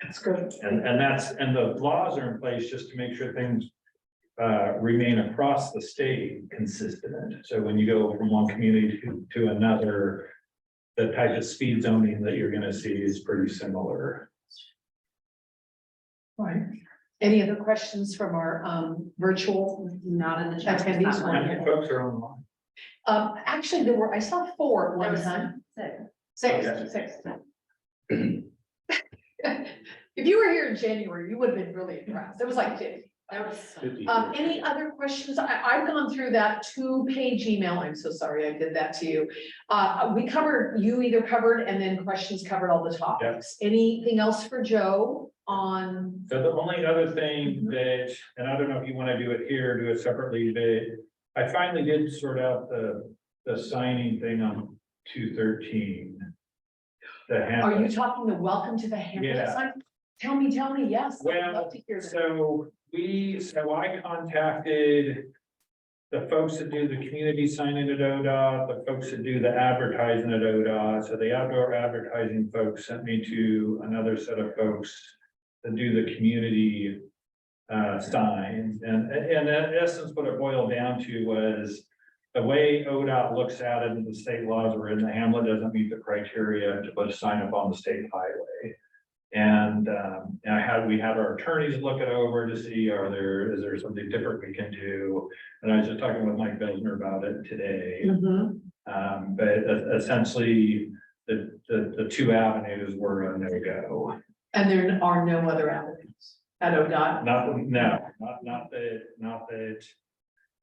That's good. And the laws are in place just to make sure things remain across the state consistent. So when you go from one community to another, the type of speed zoning that you're gonna see is pretty similar. Right. Any other questions from our virtual? Not in the chat. Attendees. How many folks are online? Actually, I saw 4 at one time. Six. If you were here in January, you would have been really impressed. It was like 50. 50. Any other questions? I've gone through that 2-page email. I'm so sorry I did that to you. You either covered and then questions covered all the topics. Anything else for Joe on? So the only other thing that, and I don't know if you want to do it here, or do it separately, but I finally did sort out the signing thing on 213. Are you talking the welcome to the Hamlet Yeah. sign? Tell me, yes. I'd Well, love to hear that. so I contacted the folks that do the community signing at ODOT, the folks that do the advertising at ODOT. So the outdoor advertising folks sent me to another set of folks that do the community signs. And in essence, what it boiled down to was the way ODOT looks at it, and the state laws are in the Hamlet doesn't meet the criteria to put a sign up on the state highway. And we had our attorneys look it over to see, is there something different we can do? And I was just talking with Mike Belzner about it today. Mhm. But essentially, the 2 avenues were a no-go. And there are no other avenues at ODOT. Not that.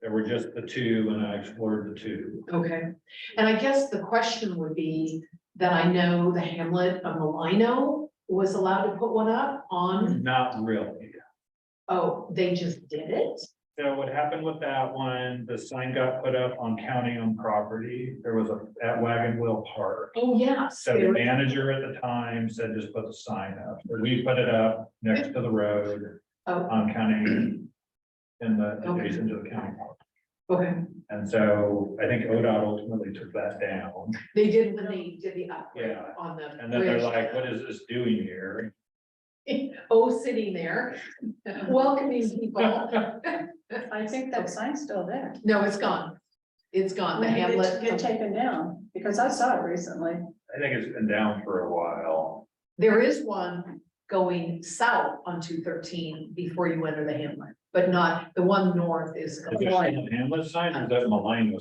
There were just the 2, and I explored the 2. Okay, and I guess the question would be that I know the Hamlet of Malino was allowed to put one up on, Not really. oh, they just did it? So what happened with that one, the sign got put up on county-owned property. There was at Wagon Wheel Park. Oh, yes. So the manager at the time said, just put the sign up. So we put it up next to the road Oh, on county in the Okay. adjacent to the county park. okay, And so I think ODOT ultimately took that down. they did when they did the upgrade Yeah. on the. And then they're bridge. like, what is this doing here? Oh, sitting there, welcoming people. I think that sign's still there. No, it's gone. It's gone, the When did it Hamlet. get taken down? Because I saw it recently. I think it's been down for a while. There is one going south on 213 before you enter the Hamlet, but not, the one north is. Is there still a Hamlet sign or is that Malino?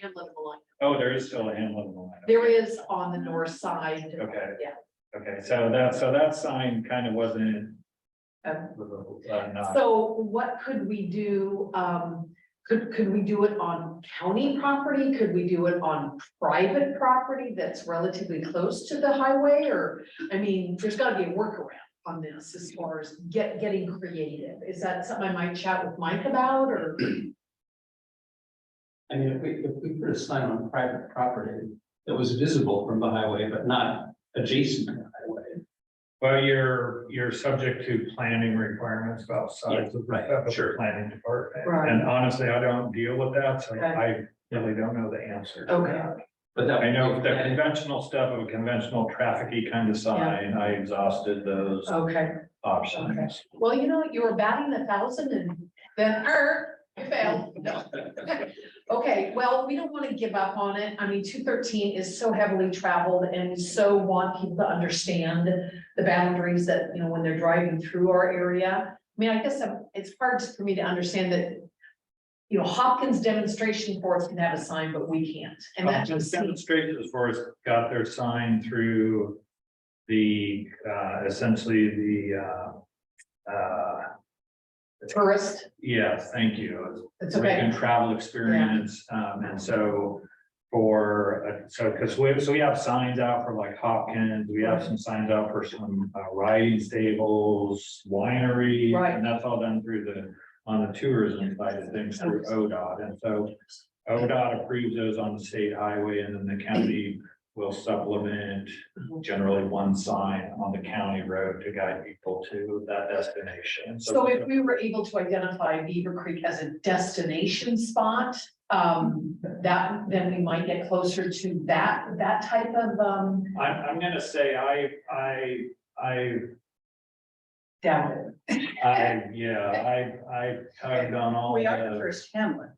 Hamlet of Malino. Oh, there is still a Hamlet Malino. There is on the north side. Okay. Yeah. Okay, so that sign kind of wasn't. Okay. Not, So what could we do? Could we do it on county property? Could we do it on private property that's relatively close to the highway? Or, I mean, there's gotta be a workaround on this as far as getting creative. Is that something I might chat with Mike about, or? I mean, if we put a sign on private property that was visible from the highway, but not adjacent to the highway. well, you're subject to planning requirements about size of right, the sure. planning department. Right. And honestly, I don't deal with that, so Okay. I really don't know the answer. to Okay. that. But that. I know the conventional stuff of a conventional traffic-y kind of sign, I exhausted those Okay. options. Well, you were batting 1,000 and then, you failed. No. Okay, well, we don't want to give up on it. I mean, 213 is so heavily traveled and we so want people to understand the boundaries that, when they're driving through our area. I mean, I guess it's hard for me to understand that, Hopkins demonstration force can have a sign, but we can't. And that just seems, Demonstrators for us got their sign through the, essentially the, tourist, yes, thank you. it's okay. American travel experience, and so because we have signs out for like Hopkins, we have some signs out for some riding stables, winery, Right. and that's all done through on the tourism side of things through ODOT. And so ODOT approves those on the state highway, and then the county will supplement generally one sign on the county road to guide people to that destination. So if we were able to identify Beavercreek as a destination spot, then we might get closer to that type of, I'm gonna say I doubt it. I've tugged on all We are the the, first Hamlet.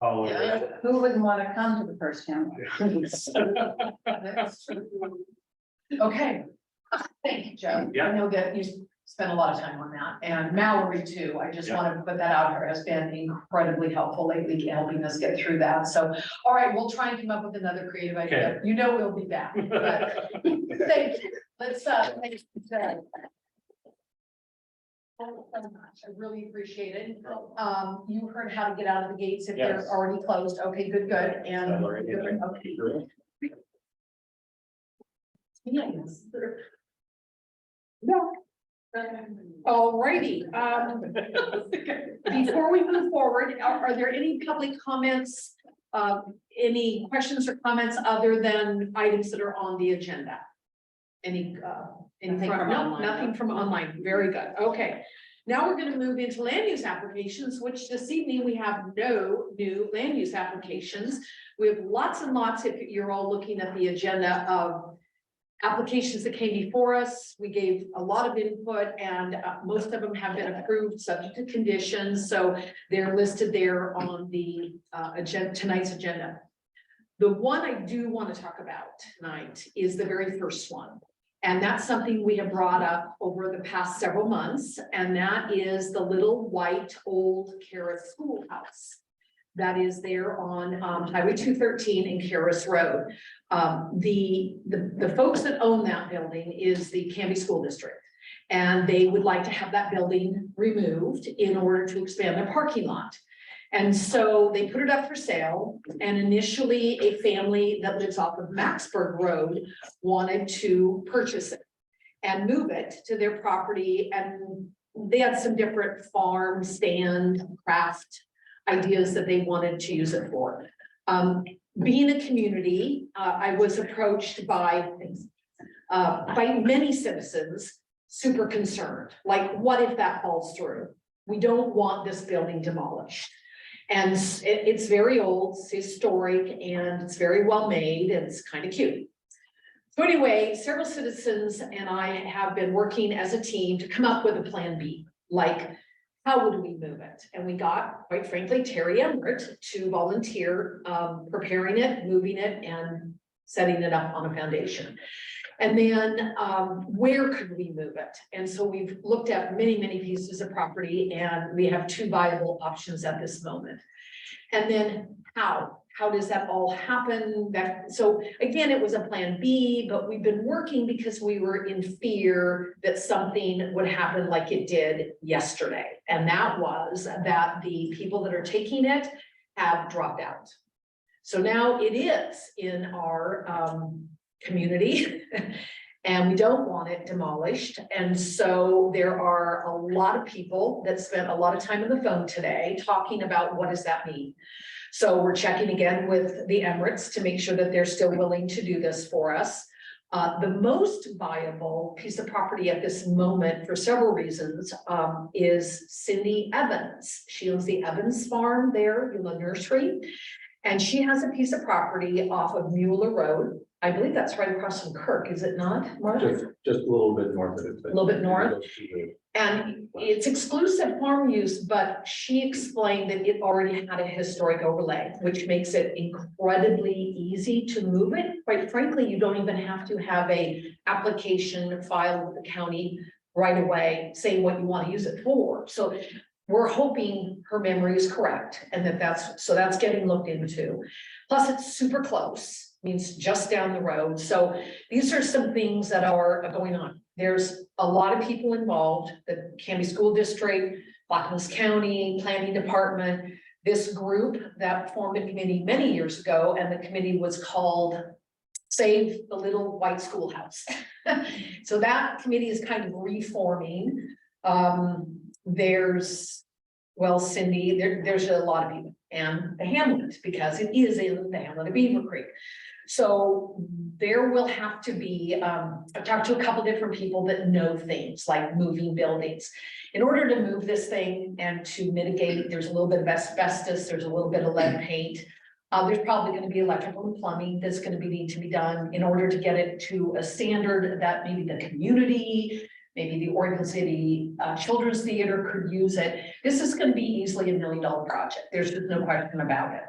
all of it. Who wouldn't want to come to the first Hamlet? Okay. Thank you, Joe. Yeah. I know that you spent a lot of time on that, and Mallory too. I just Yeah. want to put that out there, has been incredibly helpful lately, helping us get through that. So, all right, we'll try and come up with another creative idea. You know, we'll be back, but thank you. Let's, thank you. Thank you so much. I really appreciate it. You heard how to get out of the gates if they're Yes. already closed. Okay, good. And. Already. Okay. Yes. No. All righty, before we move forward, are there any public comments? Any questions or comments other than items that are on the agenda? Anything Nothing from, from no, online, nothing no. from online, very good, okay. Now we're gonna move into land use applications, which this evening we have no new land use applications. We have lots and lots, if you're all looking at the agenda, of applications that came before us. We gave a lot of input, and most of them have been approved subject to conditions, so they're listed there on the agenda, tonight's agenda. The one I do want to talk about tonight is the very first one. And that's something we have brought up over the past several months, and that is the little white old Caras schoolhouse that is there on Highway 213 in Caras Road. The folks that own that building is the Canby School District, and they would like to have that building removed in order to expand their parking lot. And so they put it up for sale, and initially a family that lives off of Maxburg Road wanted to purchase it and move it to their property, and they had some different farm, stand, craft ideas that they wanted to use it for. Being a community, I was approached by many citizens super concerned, like, what if that falls through? We don't want this building demolished. And it's very old, it's historic, and it's very well made, and it's kind of cute. So anyway, several citizens and I have been working as a team to come up with a plan B, like, how would we move it? And we got, quite frankly, Terry Everett to volunteer preparing it, moving it, and setting it up on a foundation. And then where could we move it? And so we've looked at many, many pieces of property, and we have two viable options at this moment. And then how does that all happen? So again, it was a plan B, but we've been working because we were in fear that something would happen like it did yesterday. And that was that the people that are taking it have dropped out. So now it is in our community and we don't want it demolished. And so there are a lot of people that spent a lot of time on the phone today talking about what does that mean. So we're checking again with the Emirates to make sure that they're still willing to do this for us. The most viable piece of property at this moment, for several reasons, is Cindy Evans. She owns the Evans farm there in the nursery. And she has a piece of property off of Mueller Road. I believe that's right across from Kirk, is it not, Martha? Just a little bit north of it. A little bit north. And it's exclusive farm use, but she explained that it already had a historic overlay, which makes it incredibly easy to move it. Quite frankly, you don't even have to have a application filed with the county right away, saying what you want to use it for. So we're hoping her memory is correct and that's getting looked into. Plus it's super close, means just down the road. So these are some things that are going on. There's a lot of people involved, the Canby School District, Plaquemines County, Planning Department, this group that formed a committee many years ago, and the committee was called Save the Little White Schoolhouse. So that committee is kind of reforming. There's Well, Cindy, there's a lot of people, and the Hamlet, because it is in the Hamlet of Beavercreek. So there will have to be, I've talked to a couple different people that know things like moving buildings. In order to move this thing and to mitigate, there's a little bit of asbestos, there's a little bit of lead paint. There's probably gonna be electrical and plumbing that's gonna need to be done in order to get it to a standard that maybe the community, maybe the Oregon City Children's Theater could use it. This is gonna be easily $1 million project. There's just no question about it.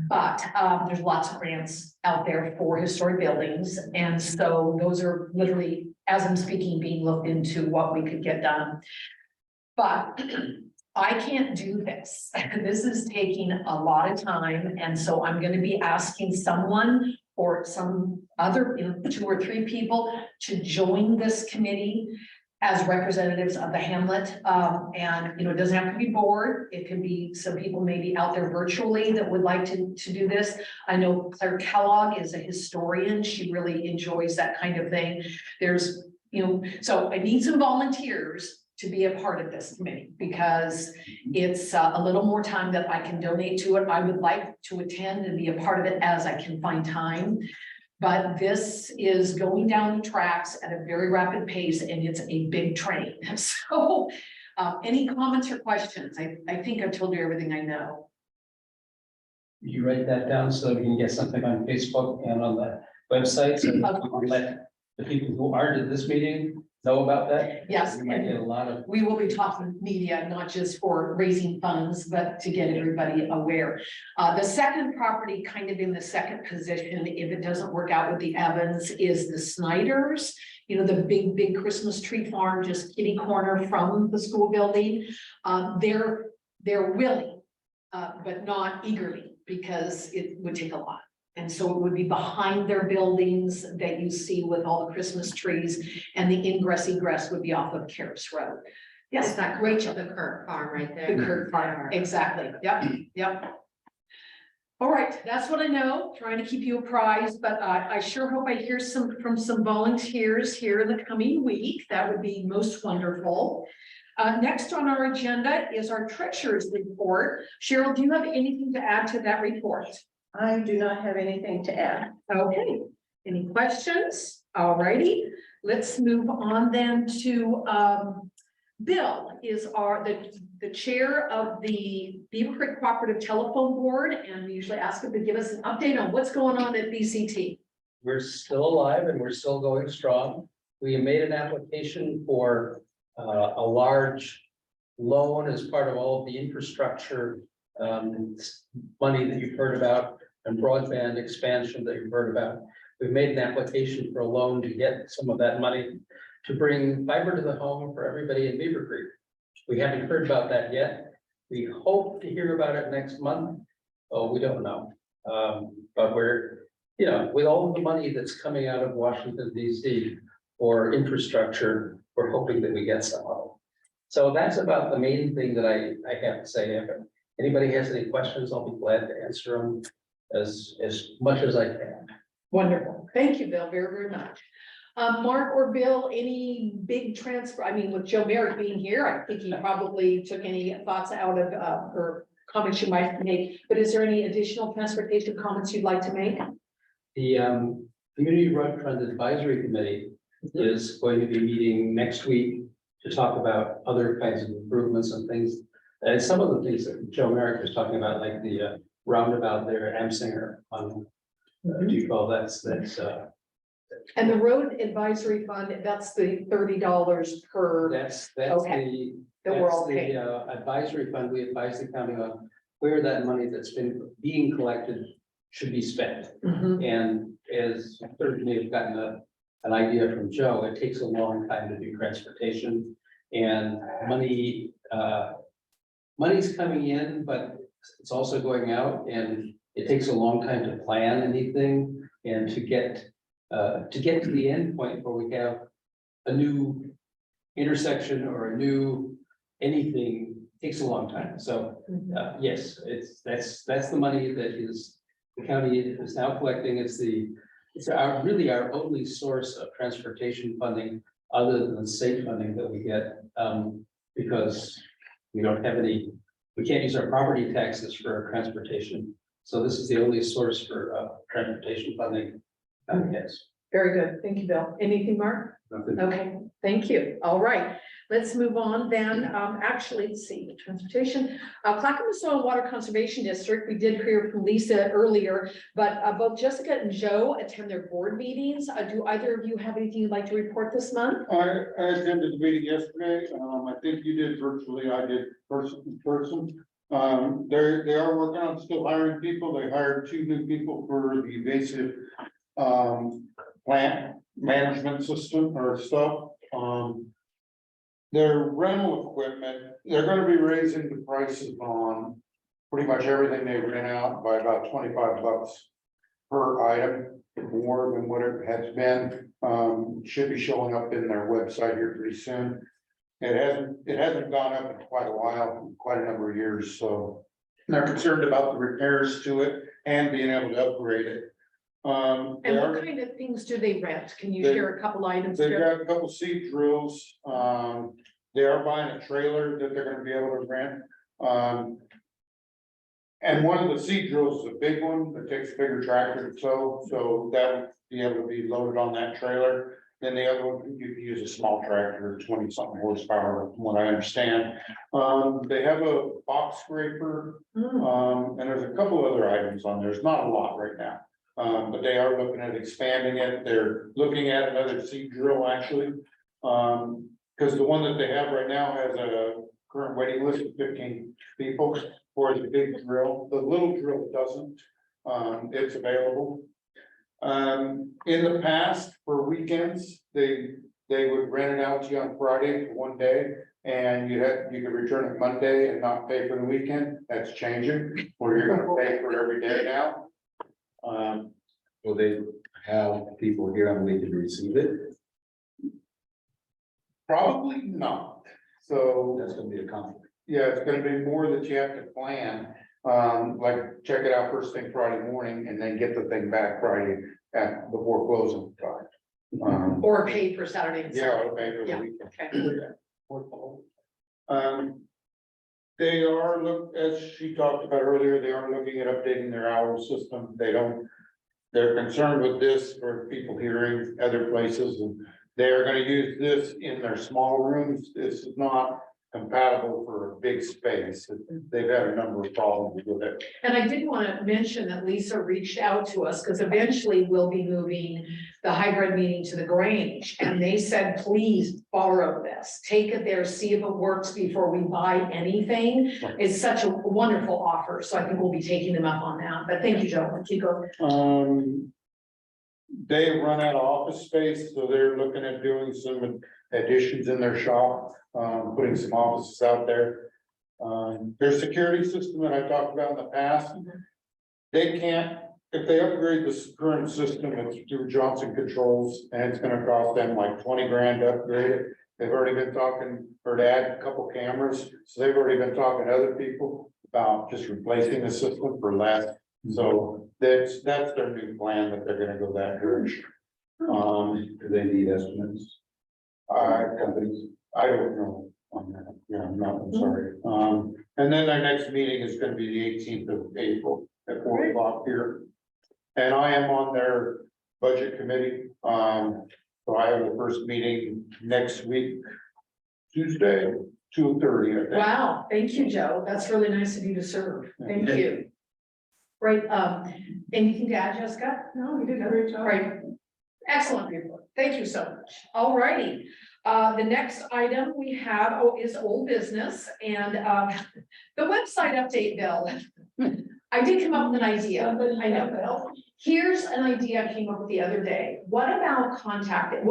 But there's lots of grants out there for historic buildings. And so those are literally, as I'm speaking, being looked into what we could get done. But I can't do this. This is taking a lot of time. And so I'm gonna be asking someone or some other, 2 or 3 people to join this committee as representatives of the Hamlet. And, it doesn't have to be board. It can be some people maybe out there virtually that would like to do this. I know Claire Kellogg is a historian. She really enjoys that kind of thing. There's, so I need some volunteers to be a part of this committee because it's a little more time that I can donate to it. I would like to attend and be a part of it as I can find time. But this is going down the tracks at a very rapid pace and it's a big train. So any comments or questions? I think I've told you everything I know. You write that down so we can get something on Facebook and on the website, so that we can let the people who aren't at this meeting know about that. Yes, We might get a lot of. we will be talking media, not just for raising funds, but to get everybody aware. The second property, kind of in the second position, if it doesn't work out with the Evans, is the Snyders. The big Christmas tree farm, just kitty corner from the school building. They're willing, but not eagerly, because it would take a lot. And so it would be behind their buildings that you see with all the Christmas trees, and the ingress egress would be off of Carrots Road. Yes, Is that great the job. Kirk farm right there? The Kirk Farm, exactly. Yep. All right, that's what I know, trying to keep you apprised, but I sure hope I hear from some volunteers here in the coming week. That would be most wonderful. Next on our agenda is our treasurer's report. Cheryl, do you have anything to add to that report? I do not have anything to add. Okay, any questions? All righty, let's move on then to Bill is the chair of the Beavercreek Cooperative Telephone Board, and we usually ask him to give us an update on what's going on at BCT. We're still alive and we're still going strong. We made an application for a large loan as part of all of the infrastructure money that you've heard about and broadband expansion that you've heard about. We've made an application for a loan to get some of that money to bring fiber to the home for everybody in Beavercreek. We haven't heard about that yet. We hope to hear about it next month. Oh, we don't know. But we're, with all of the money that's coming out of Washington, DC for infrastructure, we're hoping that we get some of it. So that's about the main thing that I have to say. If anybody has any questions, I'll be glad to answer them as much as I can. Wonderful. Thank you, Bill, very, very much. Mark or Bill, any big transfer? I mean, with Joe Merrick being here, I think he probably took any thoughts out of, or comments you might make, but is there any additional transportation comments you'd like to make? The Community Road Fund Advisory Committee is going to be meeting next week to talk about other kinds of improvements and things. And some of the things that Joe Merrick was talking about, like the roundabout there at Amsinger on, do you call that's And the road advisory fund, that's the $30 per, that's okay. The world pay. the advisory fund. We advise the county on where that money that's been being collected should be spent. Mhm. And as certainly have gotten an idea from Joe, it takes a long time to do transportation and money's coming in, but it's also going out, and it takes a long time to plan anything and to get to the end point where we have a new intersection or a new anything takes a long time. So yes, that's the money that the county is now collecting. It's really our only source of transportation funding other than state funding that we get, because we don't have any We can't use our property taxes for our transportation, so this is the only source for transportation funding. Yes. Very good. Thank you, Bill. Anything, Mark? Nothing. Okay, thank you. All right, let's move on then. Actually, let's see, transportation, Clackamas Soil and Water Conservation District, we did hear from Lisa earlier, but both Jessica and Joe attend their board meetings. Do either of you have anything you'd like to report this month? I attended the meeting yesterday. I think you did virtually, I did in person. They are working on still hiring people. They hired 2 new people for the invasive plant management system or stuff. Their rental equipment, they're gonna be raising the prices on pretty much everything they rent out by about $25 per item, more than what it has been. Should be showing up in their website here pretty soon. It hasn't gone up in quite a while, quite a number of years, so they're concerned about the repairs to it and being able to upgrade it. They And are- what kind of things do they rent? Can you They- share a couple items? They've Joe? got a couple seed drills, they are buying a trailer that they're gonna be able to rent. And one of the seed drills is a big one that takes a bigger tractor to tow, so that would be able to be loaded on that trailer. Then the other one, you can use a small tractor, 20-something horsepower, from what I understand. They have a box scraper, and there's a couple other items on there. There's not a lot right now. But they are looking at expanding it. They're looking at another seed drill actually. Because the one that they have right now has a current waiting list of 15 people for the big drill. The little drill doesn't. It's available. In the past, for weekends, they would rent it out to you on Friday for 1 day. And you could return it Monday and not pay for the weekend. That's changing, where you're gonna pay for every day now. Will they have people here on the weekend to receive it? Probably not. So, That's gonna be a conflict. yeah, it's gonna be more that you have to plan. Like check it out first thing Friday morning and then get the thing back Friday before closing time. Or pay for Saturday and Yeah, Sunday? or maybe the Yeah. weekend. Okay. They are as she talked about earlier, they are looking at updating their owl system. They're concerned with this for people hearing other places, and they're gonna use this in their small rooms. This is not compatible for a big space. They've had a number of problems with it. And I did want to mention that Lisa reached out to us because eventually we'll be moving the hybrid meeting to the Grange. And they said, please borrow this, take it there, see if it works before we buy anything. It's such a wonderful offer. So I think we'll be taking them up on that. But thank you, Joe. Keep going. They run out of office space, so they're looking at doing some additions in their shop, putting some offices out there. Their security system that I talked about in the past, they can't, if they upgrade this current system, it's through Johnson Controls, and it's gonna cost them like 20 grand to upgrade it. They've already been talking, or to add a couple cameras, so they've already been talking to other people about just replacing the system for less. So that's their new plan, that they're gonna go that direction. Do they need estimates? Companies, I don't know on that, yeah, I'm sorry. And then our next meeting is gonna be the 18th of April at 4 o'clock here. And I am on their budget committee, so I have the first meeting next week, Tuesday, 2:30, I think. Wow, thank you, Joe. That's really nice of you to serve. Thank you. Right, anything to add, Jessica? No, we did a great job. Right. Excellent report. Thank you so much. All righty. The next item we have is old business and the website update, Bill. I did come up with an idea. I know, Bill. Here's an idea I came up with the other day. What about contacting,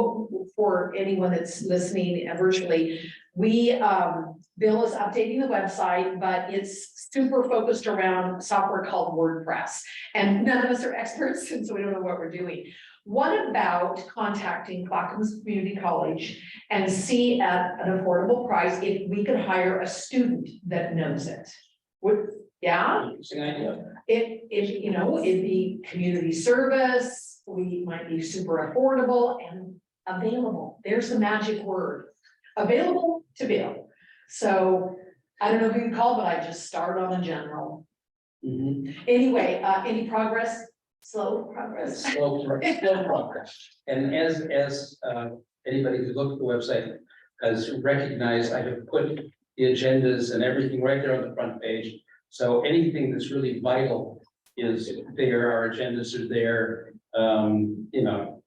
for anyone that's listening virtually, Bill is updating the website, but it's super focused around software called WordPress. And none of us are experts, and so we don't know what we're doing. What about contacting Clackamas Community College and see at an affordable price if we could hire a student that knows it? Yeah? Interesting idea. It'd be community service, we might be super affordable and available. There's the magic word, available to Bill. So I don't know who you call, but I just started on the general. Mhm. Anyway, any progress? Slow progress. Slow progress. And as anybody who looked at the website has recognized, I have put the agendas and everything right there on the front page. So anything that's really vital is there, our agendas are there, you know.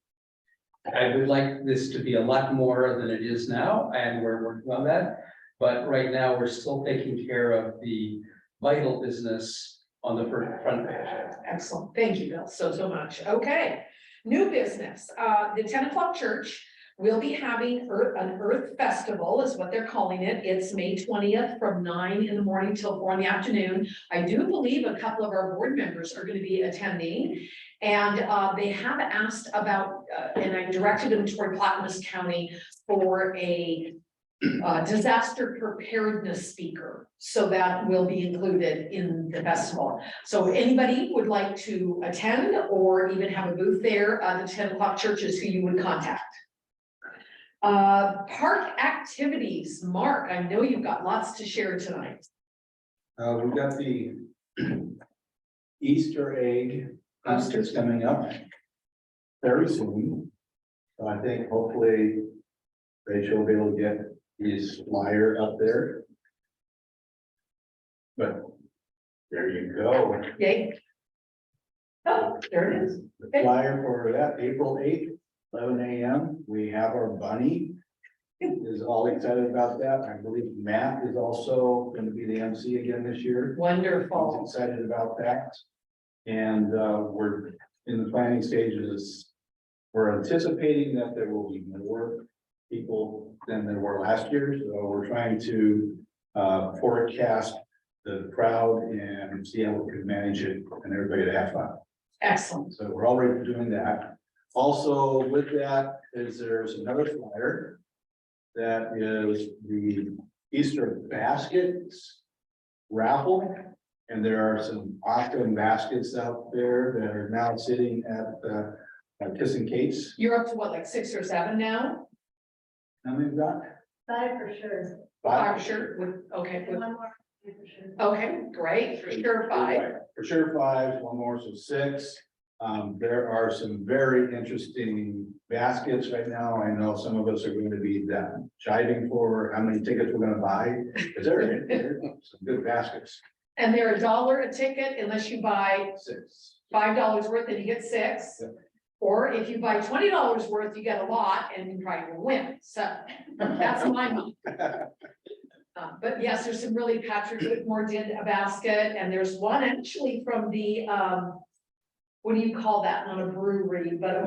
I would like this to be a lot more than it is now, and we're working on that. But right now, we're still taking care of the vital business on the front page. Excellent. Thank you, Bill, so much. Okay. New business, the 10 o'clock church will be having an Earth Festival is what they're calling it. It's May 20th from 9 in the morning till 4 in the afternoon. I do believe a couple of our board members are going to be attending. And they have asked about, and I directed them toward Plaquemines County for a disaster preparedness speaker. So that will be included in the festival. So if anybody would like to attend or even have a booth there, the 10 o'clock church is who you would contact. Park activities, Mark, I know you've got lots to share tonight. We've got the Easter egg hunt that's coming up very soon. So I think hopefully Rachel will be able to get his flyer up there. But there you go. Yay. Oh, there it is. The flyer for that, April 8th, 11 a.m. We have our bunny. Is all excited about that. I believe Matt is also going to be the MC again this year. Wonderful. He's excited about that. And we're in the planning stages. We're anticipating that there will be more people than there were last year. So we're trying to forecast the crowd and see how we can manage it and everybody to have fun. Excellent. So we're already doing that. Also with that is there's another flyer that is the Easter baskets raffle. And there are some awesome baskets out there that are now sitting at Kissing Kate's. You're up to what, like 6 or 7 now? How many we've got? 5 for sure. Five, sure. Okay, And one more for sure. okay, great, for sure, 5. For sure 5, one more, so 6. There are some very interesting baskets right now. I know some of us are going to be jiving for how many tickets we're gonna buy. Because there are some good baskets. And they're $1 a ticket unless you buy 6. $5 worth and you get 6. Yep. Or if you buy $20 worth, you get a lot and you probably will win. So that's my money. But yes, there's some really, Patrick Whitmore did a basket and there's one actually from the, what do you call that? Not a brewery, but a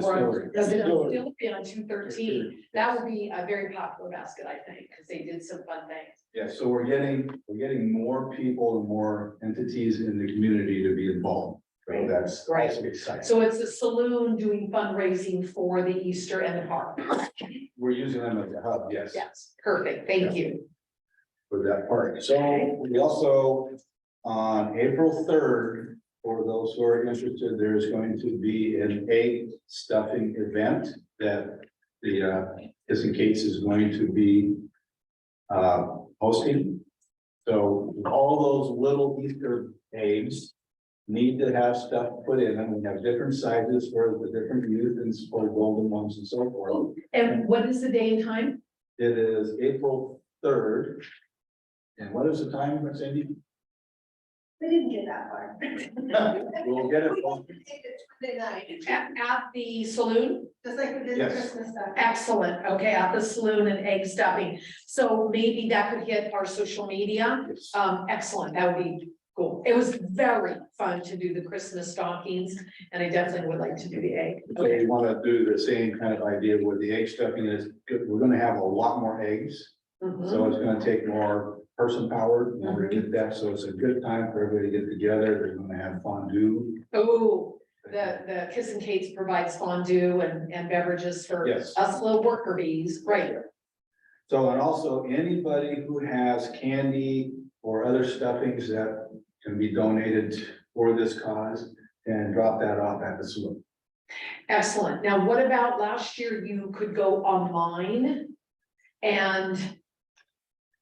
distillery on 213. That would be a very popular basket, I think, because they did some fun things. Yeah, so we're getting more people and more entities in the community to be involved. So that's Right. also exciting. So it's a saloon doing fundraising for the Easter and the park. We're using them as a hub, yes, Yes, perfect. Thank you. for that part. So we also, on April 3rd, for those who are interested, there's going to be an egg stuffing event that the Kissing Kate's is going to be hosting. So all those little Easter eggs need to have stuff put in them. We have different sizes for the different youth and for golden ones and so forth. And what is the day and time? It is April 3rd. And what is the time, Sandy? We didn't get that far. We'll get it. Monday night, At the saloon? just like we did the Yes. Christmas stuff. Excellent. Okay, at the saloon and egg stuffing. So maybe that could hit our social media. Yes. Excellent. That would be cool. It was very fun to do the Christmas stockings and I definitely would like to do the egg. So we want to do the same kind of idea with the egg stuffing is we're going to have a lot more eggs. Mhm. So it's going to take more person power in order to get that. So it's a good time for everybody to get together. They're going to have fondue. Oh, the Kissing Kate's provides fondue and beverages for Yes. us little worker bees. Great. So, and also anybody who has candy or other stuffings that can be donated for this cause and drop that off at the saloon. Excellent. Now, what about last year? You could go online and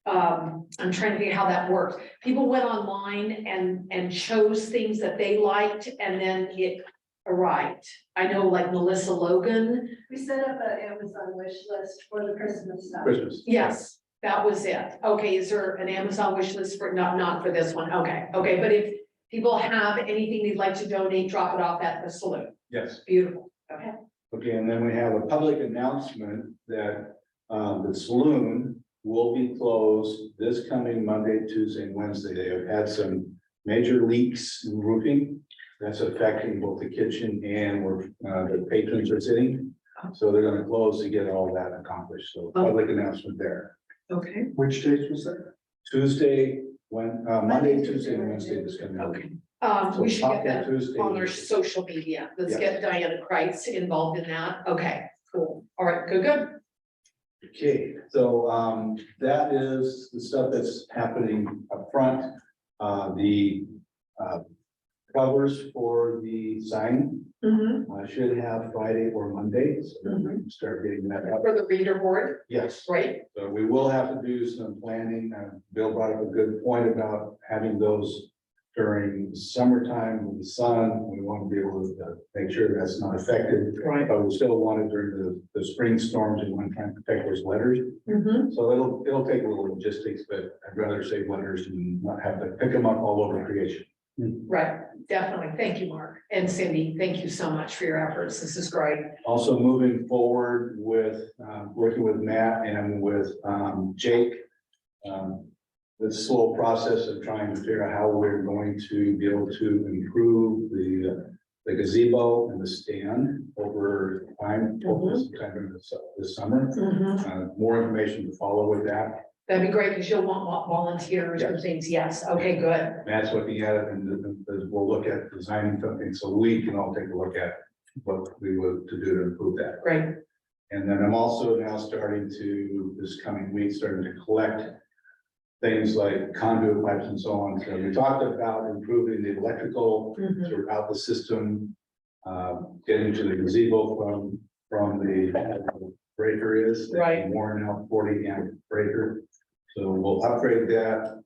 I'm trying to think how that worked. People went online and chose things that they liked and then it arrived. I know like Melissa Logan, We set up an Amazon wish list for the Christmas stuff. Christmas. yes, that was it. Okay, is there an Amazon wish list for, not for this one? Okay, but if people have anything they'd like to donate, drop it off at the saloon. Yes. Beautiful, okay. Okay, and then we have a public announcement that the saloon will be closed this coming Monday, Tuesday, and Wednesday. They have had some major leaks in roofing that's affecting both the kitchen and where the patrons are sitting. So they're gonna close to get all that accomplished. So public announcement there. Okay. Which dates was that? Tuesday, Monday, Tuesday, and Wednesday this coming. Okay. So We should pop get that that Tuesday. on our social media. Let's Yes. get Diana Kreitz involved in that. Okay, cool. All right, good. Okay, so that is the stuff that's happening up front. The covers for the sign should have Friday or Monday, so we can start getting that up. For the reader board, Yes, right? so we will have to do some planning. Bill brought up a good point about having those during summertime with the sun. We want to be able to make sure that's not affected. Right. But we still want it during the spring storms and want to try and protect those letters. Mm-hmm. So it'll take a little logistics, but I'd rather save letters and not have to pick them up all over creation. Right, definitely. Thank you, Mark. And Cindy, thank you so much for your efforts. This is great. Also moving forward with, working with Matt and with, Jake. The slow process of trying to figure out how we're going to be able to improve the gazebo and the stand over time, hopefully sometime during this summer. More information to follow with that. That'd be great because you'll want volunteers and things. Yes. Okay, good. Matt's looking at it and we'll look at designing something so we can all take a look at what we would to do to improve that. Great. And then I'm also now starting to, this coming week, starting to collect things like conduit pipes and so on. So we talked about improving the electrical throughout the system, getting to the gazebo from the breaker is. Right. Warren out 40 amp breaker. So we'll upgrade that.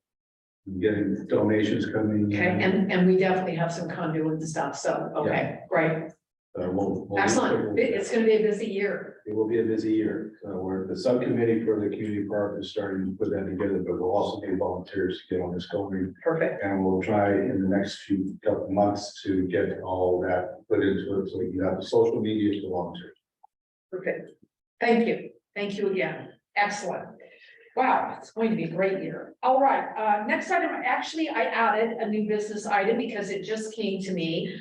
Getting donations coming. Okay, and we definitely have some conduit and stuff. So, okay, great. We'll Excellent. It's gonna be a busy year. It will be a busy year. So we're, the subcommittee for the community park is starting to put that together, but we'll also need volunteers to get on this going. Perfect. And we'll try in the next few couple months to get all that put into it, so we can have the social media to volunteers. Perfect. Thank you. Thank you again. Excellent. Wow, it's going to be a great year. All right, next item, actually, I added a new business item because it just came to me.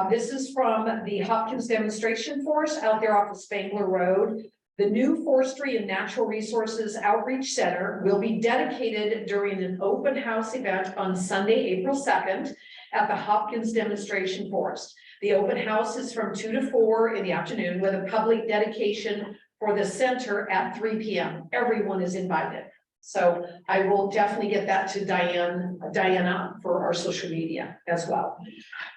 This is from the Hopkins Demonstration Force out there off of Spangler Road. The new Forestry and Natural Resources Outreach Center will be dedicated during an open house event on Sunday, April 2nd at the Hopkins Demonstration Forest. The open house is from 2 to 4 in the afternoon with a public dedication for the center at 3 p.m. Everyone is invited. So I will definitely get that to Diana for our social media as well.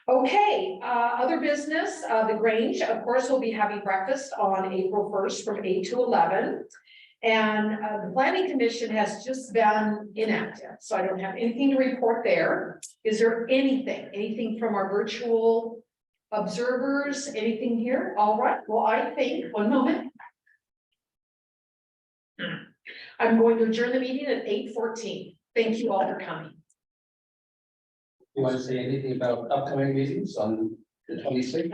Okay, other business, the Grange, of course, will be having breakfast on April 1st from 8 to 11. And the Planning Commission has just been inactive, so I don't have anything to report there. Is there anything from our virtual observers, anything here? All right, well, I think, one moment. I'm going to adjourn the meeting at 8:14. Thank you all for coming. You want to say anything about upcoming meetings on the 26th?